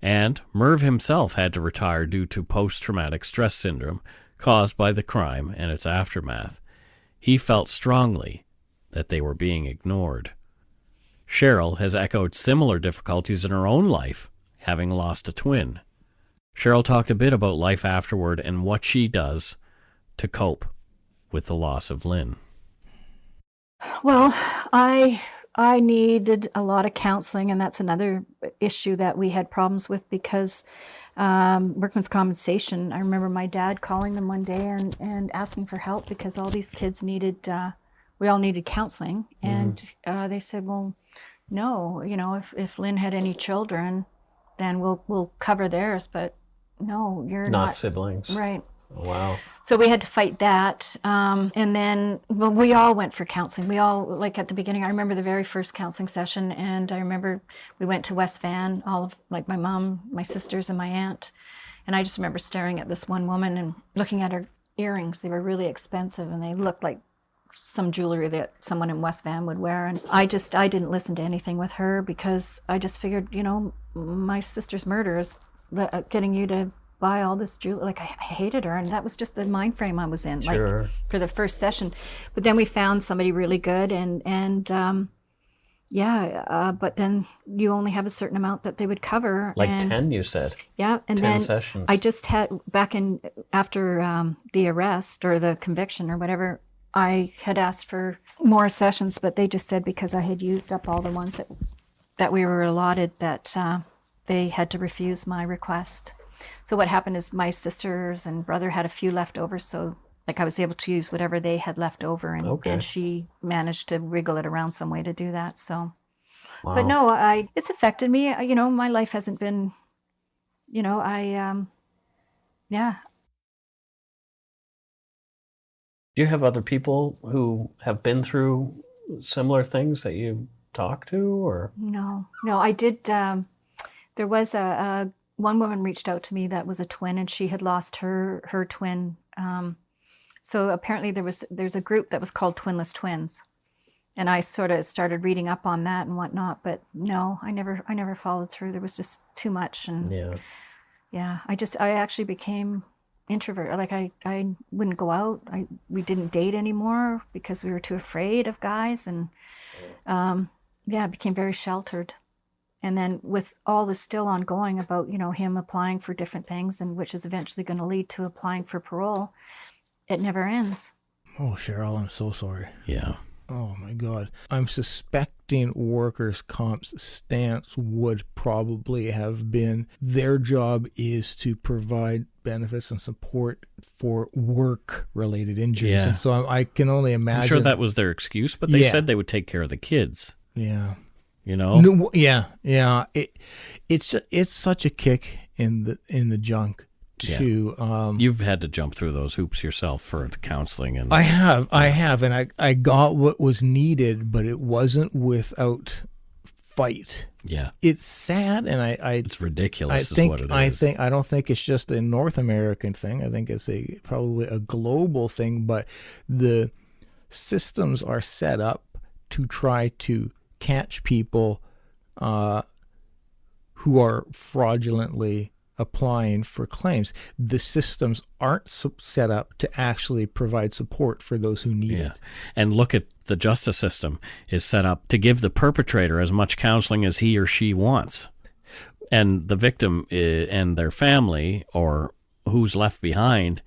And Merv himself had to retire due to post-traumatic stress syndrome caused by the crime and its aftermath. He felt strongly that they were being ignored. Cheryl has echoed similar difficulties in her own life, having lost a twin. Cheryl talked a bit about life afterward and what she does to cope with the loss of Lynn. Well, I needed a lot of counseling, and that's another issue that we had problems with because workman's compensation. I remember my dad calling them one day and asking for help because all these kids we all needed counseling. And they said, well, no, if Lynn had any children, then we'll cover theirs, but no, you're not siblings. Right. Oh, wow. So we had to fight that. And then, we all went for counseling. We all, like at the beginning, I remember the very first counseling session, and I remember we went to West Van, all of, like my mom, my sisters, and my aunt. And I just remember staring at this one woman and looking at her earrings. They were really expensive, and they looked like some jewelry that someone in West Van would wear. And I didn't listen to anything with her because I just figured, my sister's murder is getting you to buy all this jewelry. Like, I hated her, and that was just the mind frame I was in. Sure. Like, for the first session. But then we found somebody really good, but then you only have a certain amount that they would cover. Like 10, you said. Yeah, and 10 then sessions. I just had after the arrest or the conviction or whatever, I had asked for more sessions, but they just said because I had used up all the ones that we were allotted that they had to refuse my request. So what happened is my sisters and brother had a few left over, so I was able to use whatever they had left over, and she managed to wriggle it around some way to do that. So, wow. But no, it's affected me. My life hasn't been, yeah. Do you have other people who have been through similar things that you talk to, or? No, I did. There was one woman reached out to me that was a twin, and she had lost her twin. So apparently there's a group that was called Twinless Twins, and I sort of started reading up on that and whatnot. But no, I never followed through. There was just too much, and I actually became introvert. Like I wouldn't go out. We didn't date anymore because we were too afraid of guys, and I became very sheltered. And then with all this still ongoing about, him applying for different things, and which is eventually going to lead to applying for parole, it never ends. Oh, Cheryl, I'm so sorry. Yeah. Oh, my God. I'm suspecting existing workers' comp's stance would probably have been their job is to provide benefits and support for work-related injuries. Yeah. And so I can only imagine. I'm sure that was their excuse, but they said they would take care of the kids. Yeah. You know? No, yeah. It's such a kick in the junk. You've had to jump through those hoops yourself for the counseling, and I have, and I got what was needed, but it wasn't without fight. Yeah, it's sad, and it's ridiculous. I don't think it's just a North American thing. I think it's probably a global thing. But the systems are set up to try to catch people who are fraudulently applying for claims. The systems aren't set up to actually provide support for those who need it. And look at the justice system is set up to give the perpetrator as much counseling as he or she wants. And the victim and their family or who's left behind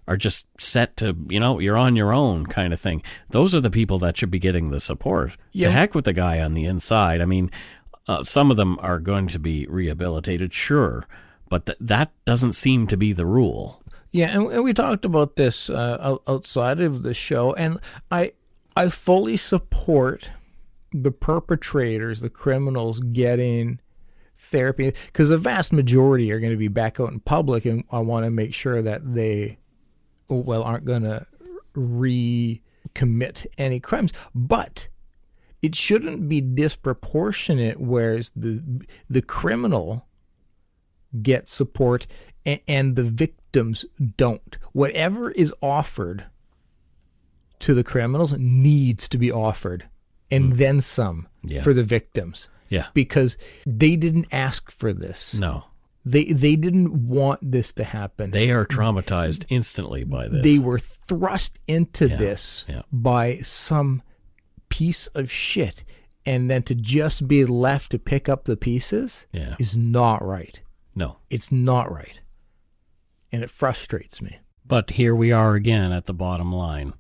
are just set to, you're on your own kind of thing. Those are the people that should be getting the support. To heck with the guy on the inside. I mean, some of them are going to be rehabilitated, sure, but that doesn't seem to be the rule. Yeah, and we talked about this outside of the show, and I fully support the perpetrators, the criminals, getting therapy, because the vast majority are going to be back out in public, and I want to make sure that they, aren't going to recommit any crimes. But it shouldn't be disproportionate, whereas the criminal get support and the victims don't. Whatever is offered to the criminals needs to be offered, and then some for the victims. Yeah. Because they didn't ask for this. No. They didn't want this to happen. They are traumatized instantly by this. They were thrust into this by some piece of shit, and then to just be left to pick up the pieces is not right. No. It's not right. And it frustrates me. But here we are again at the bottom line.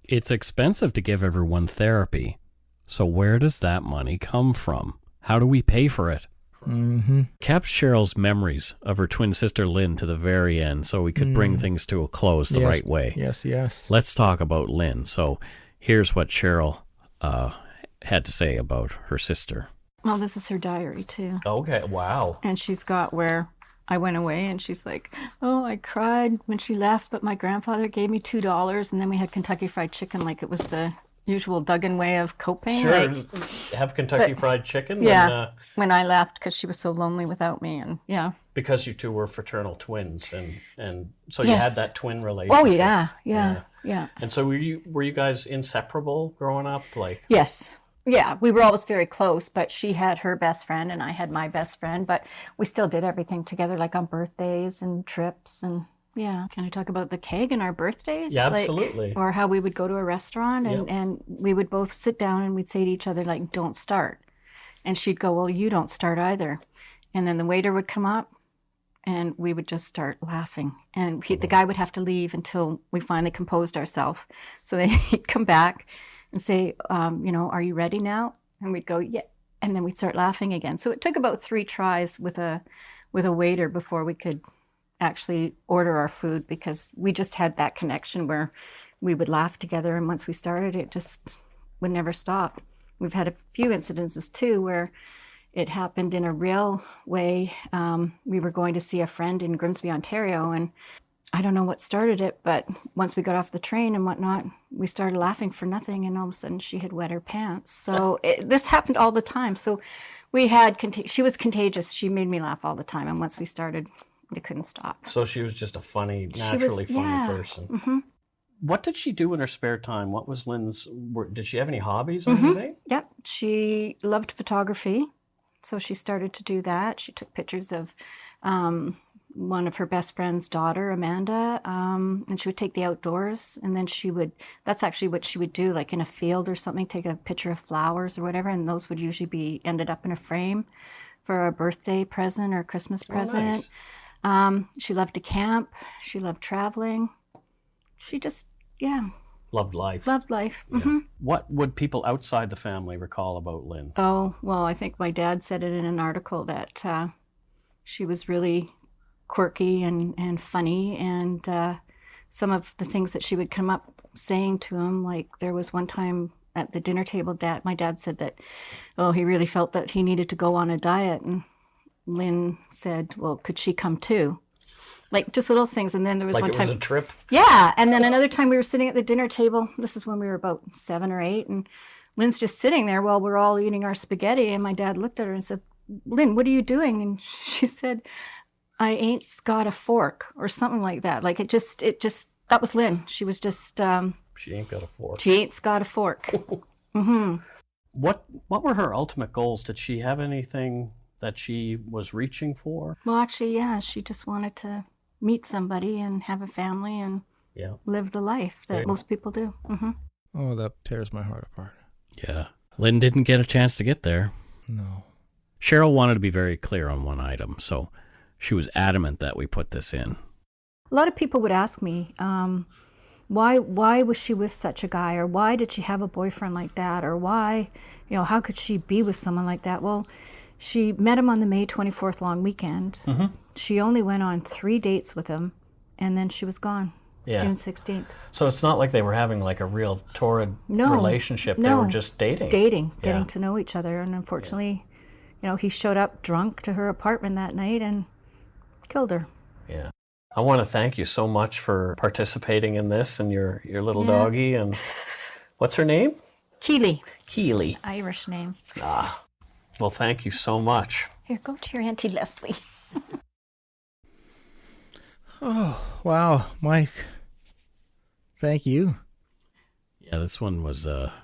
It's expensive to give everyone therapy. So where does that money come from? How do we pay for it? Mm-hmm. Kept Cheryl's memories of her twin sister Lynn to the very end so we could bring things to a close the right way. Yes. Let's talk about Lynn. So here's what Cheryl had to say about her sister. Well, this is her diary, too. Okay, wow. And she's got where I went away, and she's like, oh, I cried when she left, but my grandfather gave me $2, and then we had Kentucky Fried Chicken like it was the usual Duggan way of coping. Sure, have Kentucky Fried Chicken? Yeah, when I left, because she was so lonely without me, and Because you two were fraternal twins, and so you had that twin relationship. Oh, yeah. And so were you guys inseparable growing up? Yes. Yeah, we were always very close, but she had her best friend and I had my best friend, but we still did everything together, like on birthdays and trips. And can I talk about the keg and our birthdays? Yeah, absolutely. Or how we would go to a restaurant and we would both sit down and we'd say to each other, like, don't start. And she'd go, well, you don't start either. And then the waiter would come up and we would just start laughing. And the guy would have to leave until we finally composed ourselves. So then he'd come back and say, are you ready now? And we'd go, yeah. And then we'd start laughing again. So it took about 3 tries with a waiter before we could actually order our food, because we just had that connection where we would laugh together. And once we started, it just would never stop. We've had a few incidences too where it happened in a real way. We were going to see a friend in Grimsby, Ontario, and I don't know what started it, but once we got off the train and whatnot, we started laughing for nothing, and all of a sudden she had wet her pants. So this happened all the time. So we had, she was contagious. She made me laugh all the time, and once we started, we couldn't stop. So she was just a naturally funny person. Mm-hmm. What did she do in her spare time? What was Lynn's, did she have any hobbies or anything? Yep, she loved photography, so she started to do that. She took pictures of one of her best friend's daughter, Amanda, and she would take the outdoors, and then that's actually what she would do, like in a field or something, take a picture of flowers or whatever, and those would usually ended up in a frame for a birthday present or a Christmas present. Nice. She loved to camp. She loved traveling. She just, Loved life. Loved life. Yeah. Mm-hmm. What would people outside the family recall about Lynn? Oh, well, I think my dad said it in an article that she was really quirky and funny, and some of the things that she would come up saying to him, like there was one time at the dinner table, my dad said that, he really felt that he needed to go on a diet, and Lynn said, well, could she come too? Like just little things. And then there was like one time. It was a trip? Yeah. And then another time we were sitting at the dinner table. This is when we were about 7 or 8. And Lynn's just sitting there while we're all eating our spaghetti. And my dad looked at her and said, Lynn, what are you doing? And she said, I ain't got a fork, or something like that. Like it just, that was Lynn. She was just. She ain't got a fork. She ain't got a fork. Mm-hmm. What were her ultimate goals? Did she have anything that she was reaching for? Well, actually, yeah. She just wanted to meet somebody and have a family and live the life that most people do. Mm-hmm. Oh, that tears my heart apart. Yeah. Lynn didn't get a chance to get there. No. Cheryl wanted to be very clear on one item, so she was adamant that we put this in. A lot of people would ask me, why was she with such a guy, or why did she have a boyfriend like that, or why, how could she be with someone like that? Well, she met him on the May 24th long weekend. Mm-hmm. She only went on 3 dates with him, and then she was gone. Yeah. June 16th. So it's not like they were having like a real torrid relationship. They were just dating. Getting to know each other. And unfortunately, he showed up drunk to her apartment that night and killed her. Yeah. I want to thank you so much for participating in this and your little doggie. And what's her name? Keely. Irish name. Well, thank you so much. Here, go to your Auntie Leslie. Oh, wow, Mike. Thank you. Yeah, this one was I'm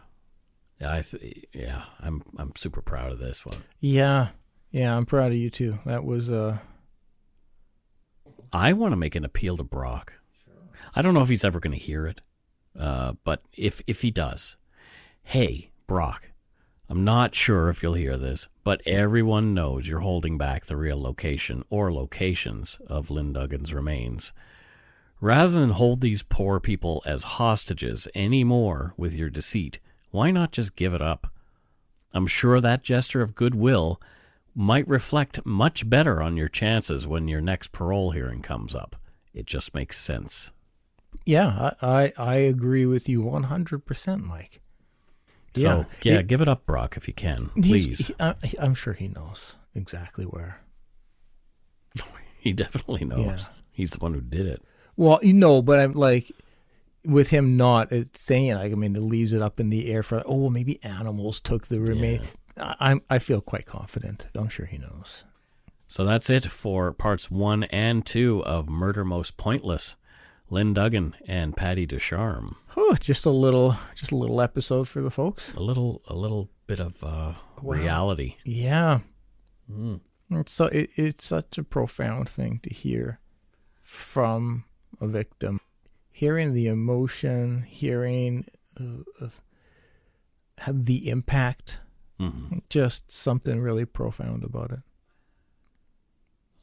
super proud of this one. Yeah, I'm proud of you too. That was I want to make an appeal to Brock. Sure. I don't know if he's ever going to hear it, but if he does, hey, Brock, I'm not sure if you'll hear this, but everyone knows you're holding back the real location or locations of Lynn Duggan's remains. Rather than hold these poor people as hostages anymore with your deceit, why not just give it up? I'm sure that gesture of goodwill might reflect much better on your chances when your next parole hearing comes up. It just makes sense. Yeah, I agree with you 100%, Mike. So, give it up, Brock, if you can, please. I'm sure he knows exactly where. He definitely knows. Yeah. He's the one who did it. Well, but I'm like, with him not saying it, it leaves it up in the air for, maybe animals took the remain. Yeah. I feel quite confident. I'm sure he knows. So that's it for parts 1 and 2 of Murder Most Pointless. Lynn Duggan and Patti Ducharme. Oh, just a little episode for the folks. A little bit of reality. Yeah. Mm. It's such a profound thing to hear from a victim. Hearing the emotion, hearing the impact, just something really profound about it.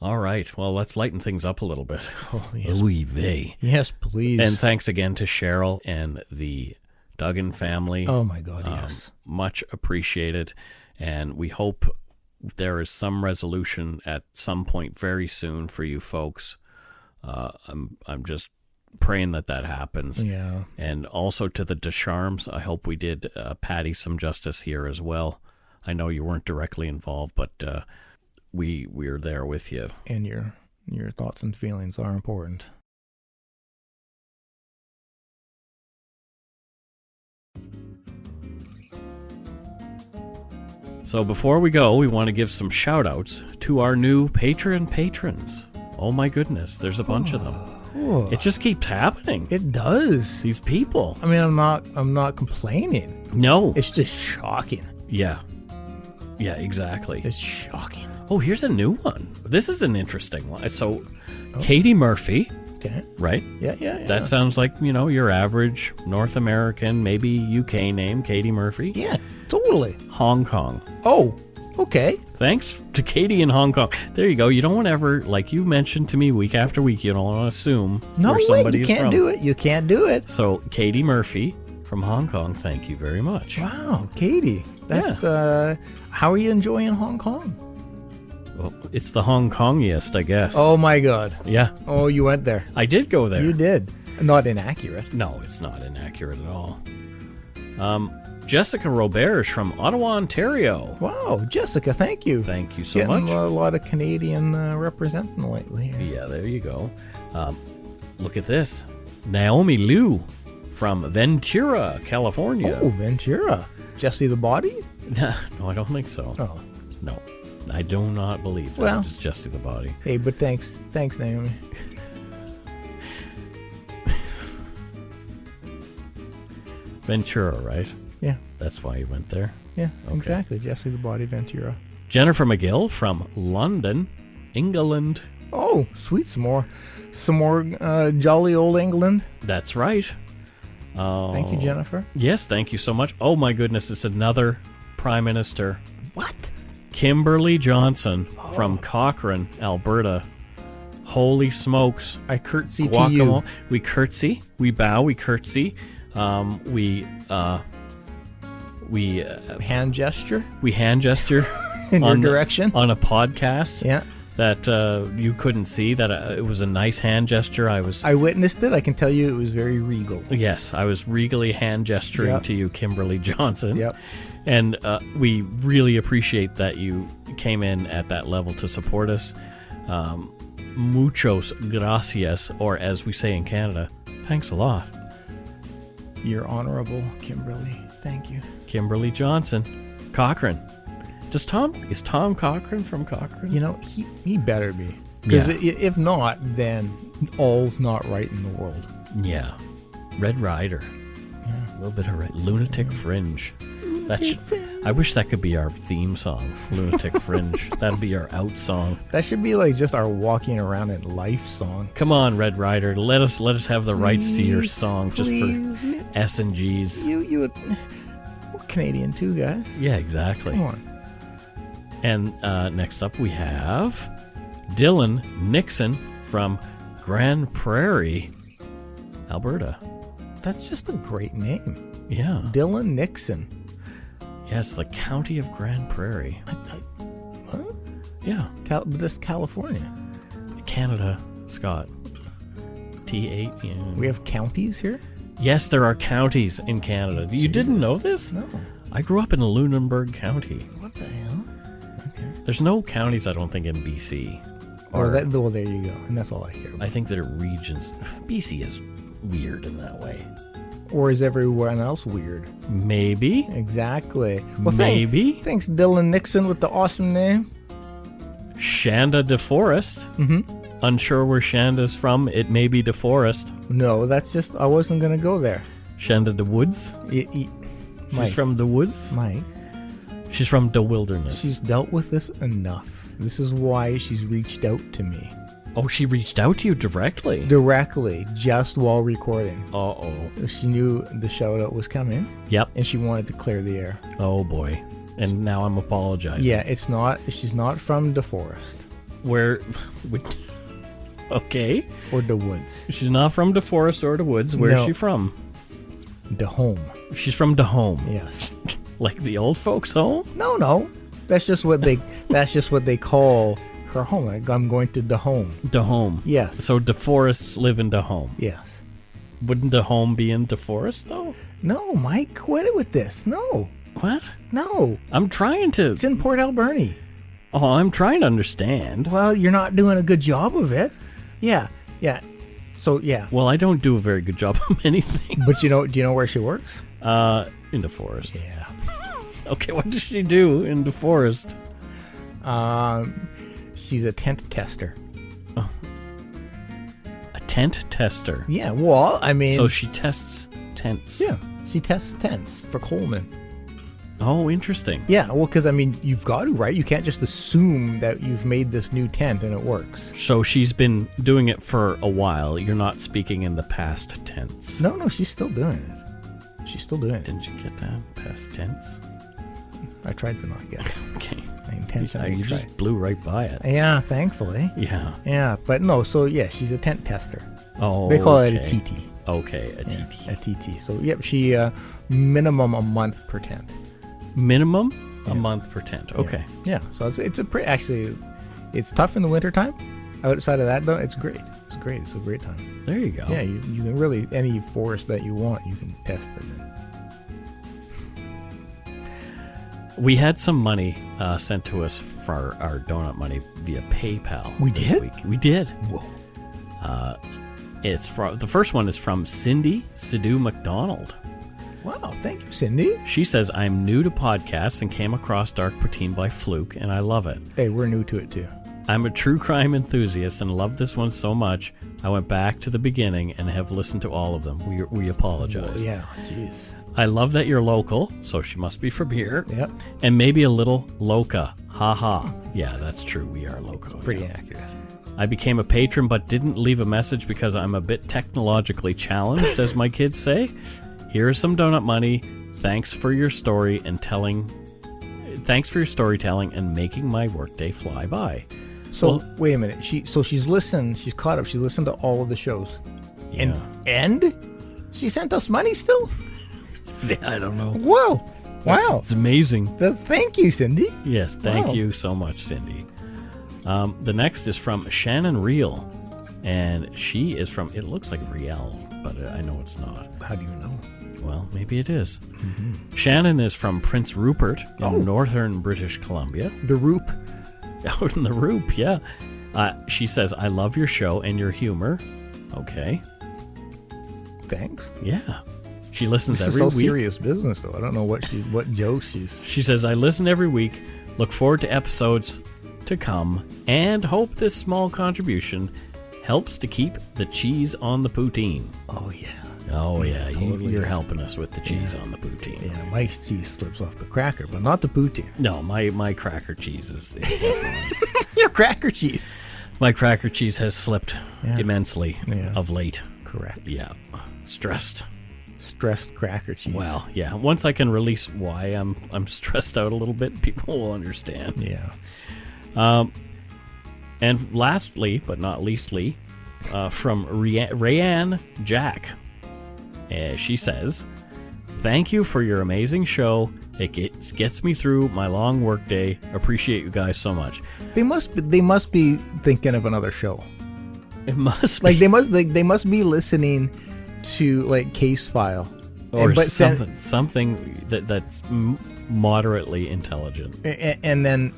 All right. Well, let's lighten things up a little bit. Oh, yes. Oy vey. Yes, please. And thanks again to Cheryl and the Duggan family. Oh, my God, yes. Much appreciated. And we hope there is some resolution at some point very soon for you folks. I'm just praying that happens. Yeah. And also to the Ducharmes, I hope we did Patti some justice here as well. I know you weren't directly involved, but we're there with you. And your thoughts and feelings are important. So before we go, we want to give some shout outs to our new patrons. Oh my goodness, there's a bunch of them. Oh. It just keeps happening. It does. These people. I'm not complaining. No. It's just shocking. Yeah. Yeah, exactly. It's shocking. Oh, here's a new one. This is an interesting one. So, Katie Murphy. Okay. Right? Yeah. That sounds like, your average North American, maybe UK name, Katie Murphy. Yeah, totally. Hong Kong. Oh, okay. Thanks to Katie in Hong Kong. There you go. You don't want to ever, like you mentioned to me week after week, you don't want to assume No, where wait, somebody you is can't from. do it. You can't do it. So, Katie Murphy from Hong Kong, thank you very much. Wow, Katie. That's, how are you enjoying Hong Kong? Well, it's the Hong Kongiest, I guess. Oh, my God. Yeah, Oh, you went there. I did go there. You did. Not inaccurate. No, it's not inaccurate at all. Jessica Roberge from Ottawa, Ontario. Wow, Jessica, thank you. Thank you so Getting much. a lot of Canadian representing lately. Here. Yeah, there you go. Look at this. Naomi Liu from Ventura, California. Oh, Ventura. Jesse the Body? No, I don't think so. Oh. No, I do not believe that. Well. It's Jesse the Body. Hey, but thanks. Thanks, Naomi. Ventura, right? Yeah, That's why you went there. yeah, Okay. exactly. Jesse the Body, Ventura. Jennifer McGill from London, England. Oh, sweet. Some more jolly old England. That's right. Thank you, Jennifer. Yes, thank you so much. Oh my goodness, it's another Prime Minister. What? Kimberly Johnson from Cochrane, Alberta. Holy smokes. I curtsy to Guacamole. you. We curtsy. We bow. We curtsy. We Hand gesture hand gesture in your on direction. on a podcast Yeah, that you couldn't see. That it was a nice hand gesture. I witnessed it. I can tell you it was very regal. Yes, I was regally hand gesturing Yep. to you, Kimberly Johnson. Yep. And we really appreciate that you came in at that level to support us. Muchos gracias, or as we say in Canada, thanks a lot. You're honorable, Kimberly. Thank you. Kimberly Johnson. Cochrane. Is Tom Cochrane from Cochrane? You know, he better be. Because Yeah. if not, then all's not right in the world. Yeah. Red Rider. A little bit of Lunatic Fringe. I wish that could be our theme song, Lunatic Fringe. That'd be our out song. That should be like just our walking around in life song. Come on, Red Rider, let us have the rights to your Please, song just please. for S and G's. We're Canadian too, guys. Yeah, exactly. Come on. And next up we have Dylan Nixon from Grand Prairie, Alberta. That's just a great name. Yeah. Dylan Nixon. Yeah, it's the county of Grand Prairie. What? Yeah. This California. Canada, Scott. T8. Yeah. We have counties here? Yes, there are counties in Canada. You didn't know this? No. I grew up in Lunenburg County. What the hell? Okay. There's no counties, I don't think, in BC. Well, there you go. And that's all I hear. I think there are regions. BC is weird in that way. Or is everyone else weird? Maybe. Exactly. Well, Maybe. Thanks, Dylan Nixon, with the awesome name. Shanda DeForest. Mm-hmm. Unsure where Shanda's from. It may be DeForest. No, that's just, I wasn't going to go there. Shanda the Woods. Mike, She's from the woods. Mike, She's from the wilderness. she's dealt with this enough. This is why she's reached out to me. Oh, she reached out to you directly. Directly, just while recording. Uh-oh. She knew the shout out was coming, Yep. and she wanted to clear the air. Oh, boy. And now I'm apologizing. Yeah, she's not from DeForest Where... Okay. or the woods. She's not from DeForest or the woods. Where's No. she from? The home. She's from the home. Yes. Like the old folks' home? No. That's just what they call her home. Like, I'm going to the home. The home. Yes. So DeForests live in the home. Yes. Wouldn't the home be in DeForest, though? No, Mike, quit it with this. No. What? No. I'm trying to... It's in Port Alberni. Oh, I'm trying to understand. Well, you're not doing a good job of it. Yeah. So, yeah. Well, I don't do a very good job of many things. But do you know where she works? In the forest. Yeah. Okay, what does she do in the forest? She's a tent tester. A tent tester. Yeah, well, I mean... So she tests tents. Yeah, she tests tents for Coleman. Oh, interesting. Yeah, well, because, I mean, you've got to, right? You can't just assume that you've made this new tent and it works. So she's been doing it for a while. You're not speaking in the past tense. No, she's still doing it. She's still doing it. Didn't you get that? Past tense? I tried to not get it. Okay. I intentionally You tried. just blew right by it. Yeah, thankfully. Yeah. Yeah, but no, so yeah, she's a tent tester. Oh, They call it a okay. TT. Okay, a Yeah, TT. a TT. So, yep, she minimum a month per tent. Minimum a Yeah. month per tent. Okay. Yeah, so it's a pretty, actually, it's tough in the wintertime. Outside of that, though, it's great. It's great. It's a great time. There you go. Yeah, you can really, any forest that you want, you can test it in. We had some money sent to us for our donut money via PayPal. We this did? week. We did. Whoa. It's from the first one is from Cindy Sidhu McDonald. Wow, thank you, Cindy. She says, I'm new to podcasts and came across Dark Poutine by fluke, and I love it. Hey, we're new to it, too. I'm a true crime enthusiast and love this one so much, I went back to the beginning and have listened to all of them. We apologize. Well, yeah, jeez. I love that you're local, so she must be from here. Yep, And maybe a little loca. Ha ha. Yeah, that's true. We are local. pretty yeah. accurate. I became a patron but didn't leave a message because I'm a bit technologically challenged, as my kids say. Here is some donut money. Thanks for your story and Thanks for your storytelling and making my workday fly by. So, Well- wait a minute. She's listened. She's caught up. She listened to all of the shows. Yeah. And she sent us money still? I don't know. Whoa. Wow. It's amazing. Thank you, Cindy. Yes, thank Wow. you so much, Cindy. The next is from Shannon Reel, and she is from, it looks like Riel, but I know it's not. How do you know? Well, maybe it is. Shannon is from Prince Rupert in northern British Columbia. The Roop. Out in the Roop, yeah. She says, I love your show and your humor. Okay. Thanks. Yeah. She listens This every is all week. serious business, though. I don't know what jokes she's. She says, I listen every week, look forward to episodes to come, and hope this small contribution helps to keep the cheese on the poutine. Oh, yeah. Oh, yeah. totally You're is. helping us with the cheese on the poutine. Yeah, my cheese slips off the cracker, but not the poutine. No, my cracker cheese is definitely... Your cracker cheese. My cracker cheese has slipped Yeah. immensely Yeah. of late. Correct. Yeah. Stressed. Stressed cracker cheese. Well, yeah. Once I can release why I'm stressed out a little bit, people will understand. Yeah. And lastly, but not leastly, from Rayanne Jack. She says, thank you for your amazing show. It gets me through my long work day. Appreciate you guys so much. They must be thinking of another show. It must Like be. they must be listening to like Case File. Or but something that's moderately intelligent. and then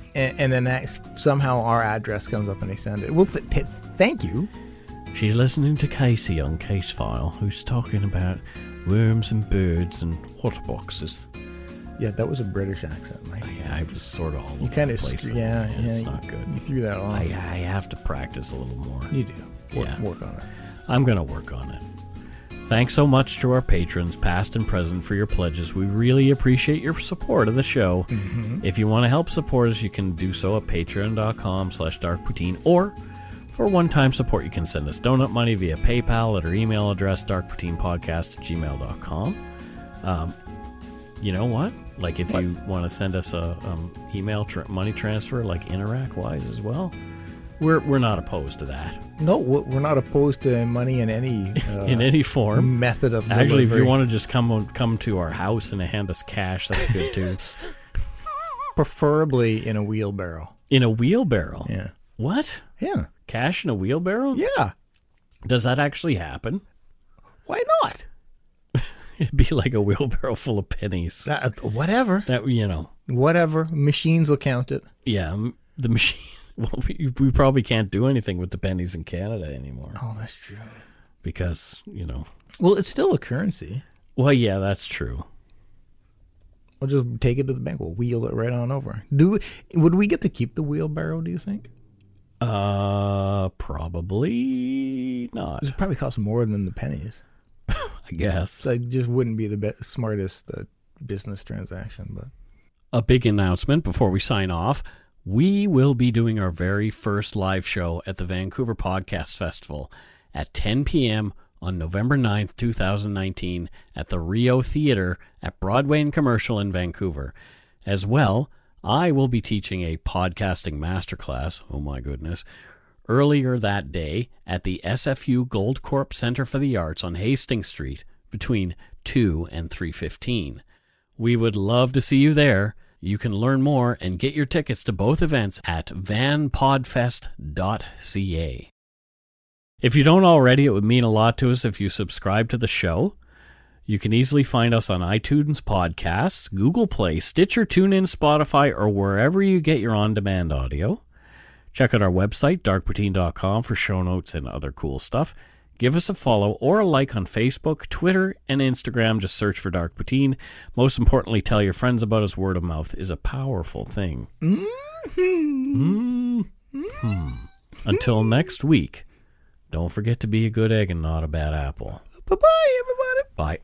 somehow our address comes up and they send it. Well, thank you. She's listening to Casey on Case File, who's talking about worms and birds and water boxes. Yeah, that was a British accent, Mike. I was sort of all You over kind the of place. yeah, It's you, not good. You threw that off. I have to practice a little more. You do. Yeah. Work on it. I'm going to work on it. Thanks so much to our patrons, past and present, for your pledges. We really appreciate your support of the show. If you want to help support us, you can do so at patreon.com/darkpoutine, or for one-time support, you can send us donut money via PayPal at our email address, darkpoutine@gmail.com. You know what? Like if you want to send us a email money transfer, like Interac-wise as well, we're not opposed to that. No, we're not opposed to money in any in any form. method of Actually, if delivery. you want to just come to our house and hand us cash, that's good too. Preferably in a wheelbarrow. In a wheelbarrow. Yeah. What? Yeah. Cash in a wheelbarrow? Yeah. Does that actually happen? Why not? It'd be like a wheelbarrow full of pennies. Whatever. That, you know. Whatever. Machines will count it. Yeah, the machine. Well, we probably can't do anything with the pennies in Canada anymore Oh, that's true. because, you know. Well, it's still a currency. Well, yeah, that's true. We'll just take it to the bank. We'll wheel it right on over. Would we get to keep the wheelbarrow, do you think? Probably not. It probably costs more than the pennies. I guess. So it just wouldn't be the smartest business transaction. But A big announcement before we sign off. We will be doing our very first live show at the Vancouver Podcast Festival at 10 p.m. on November 9th, 2019 at the Rio Theatre at Broadway and Commercial in Vancouver. As well, I will be teaching a podcasting masterclass, oh my goodness, earlier that day at the SFU Goldcorp Center for the Arts on Hastings Street between 2 and 3:15. We would love to see you there. You can learn more and get your tickets to both events at vanpodfest.ca. If you don't already, it would mean a lot to us if you subscribe to the show. You can easily find us on iTunes Podcasts, Google Play, Stitcher, TuneIn, Spotify, or wherever you get your on-demand audio. Check out our website, darkpoutine.com, for show notes and other cool stuff. Give us a follow or a like on Facebook, Twitter, and Instagram. Just search for Dark Poutine. Most importantly, tell your friends about us. Word of mouth is a powerful thing. Until next week, don't forget to be a good egg and not a bad apple. Bye-bye, everybody. Bye.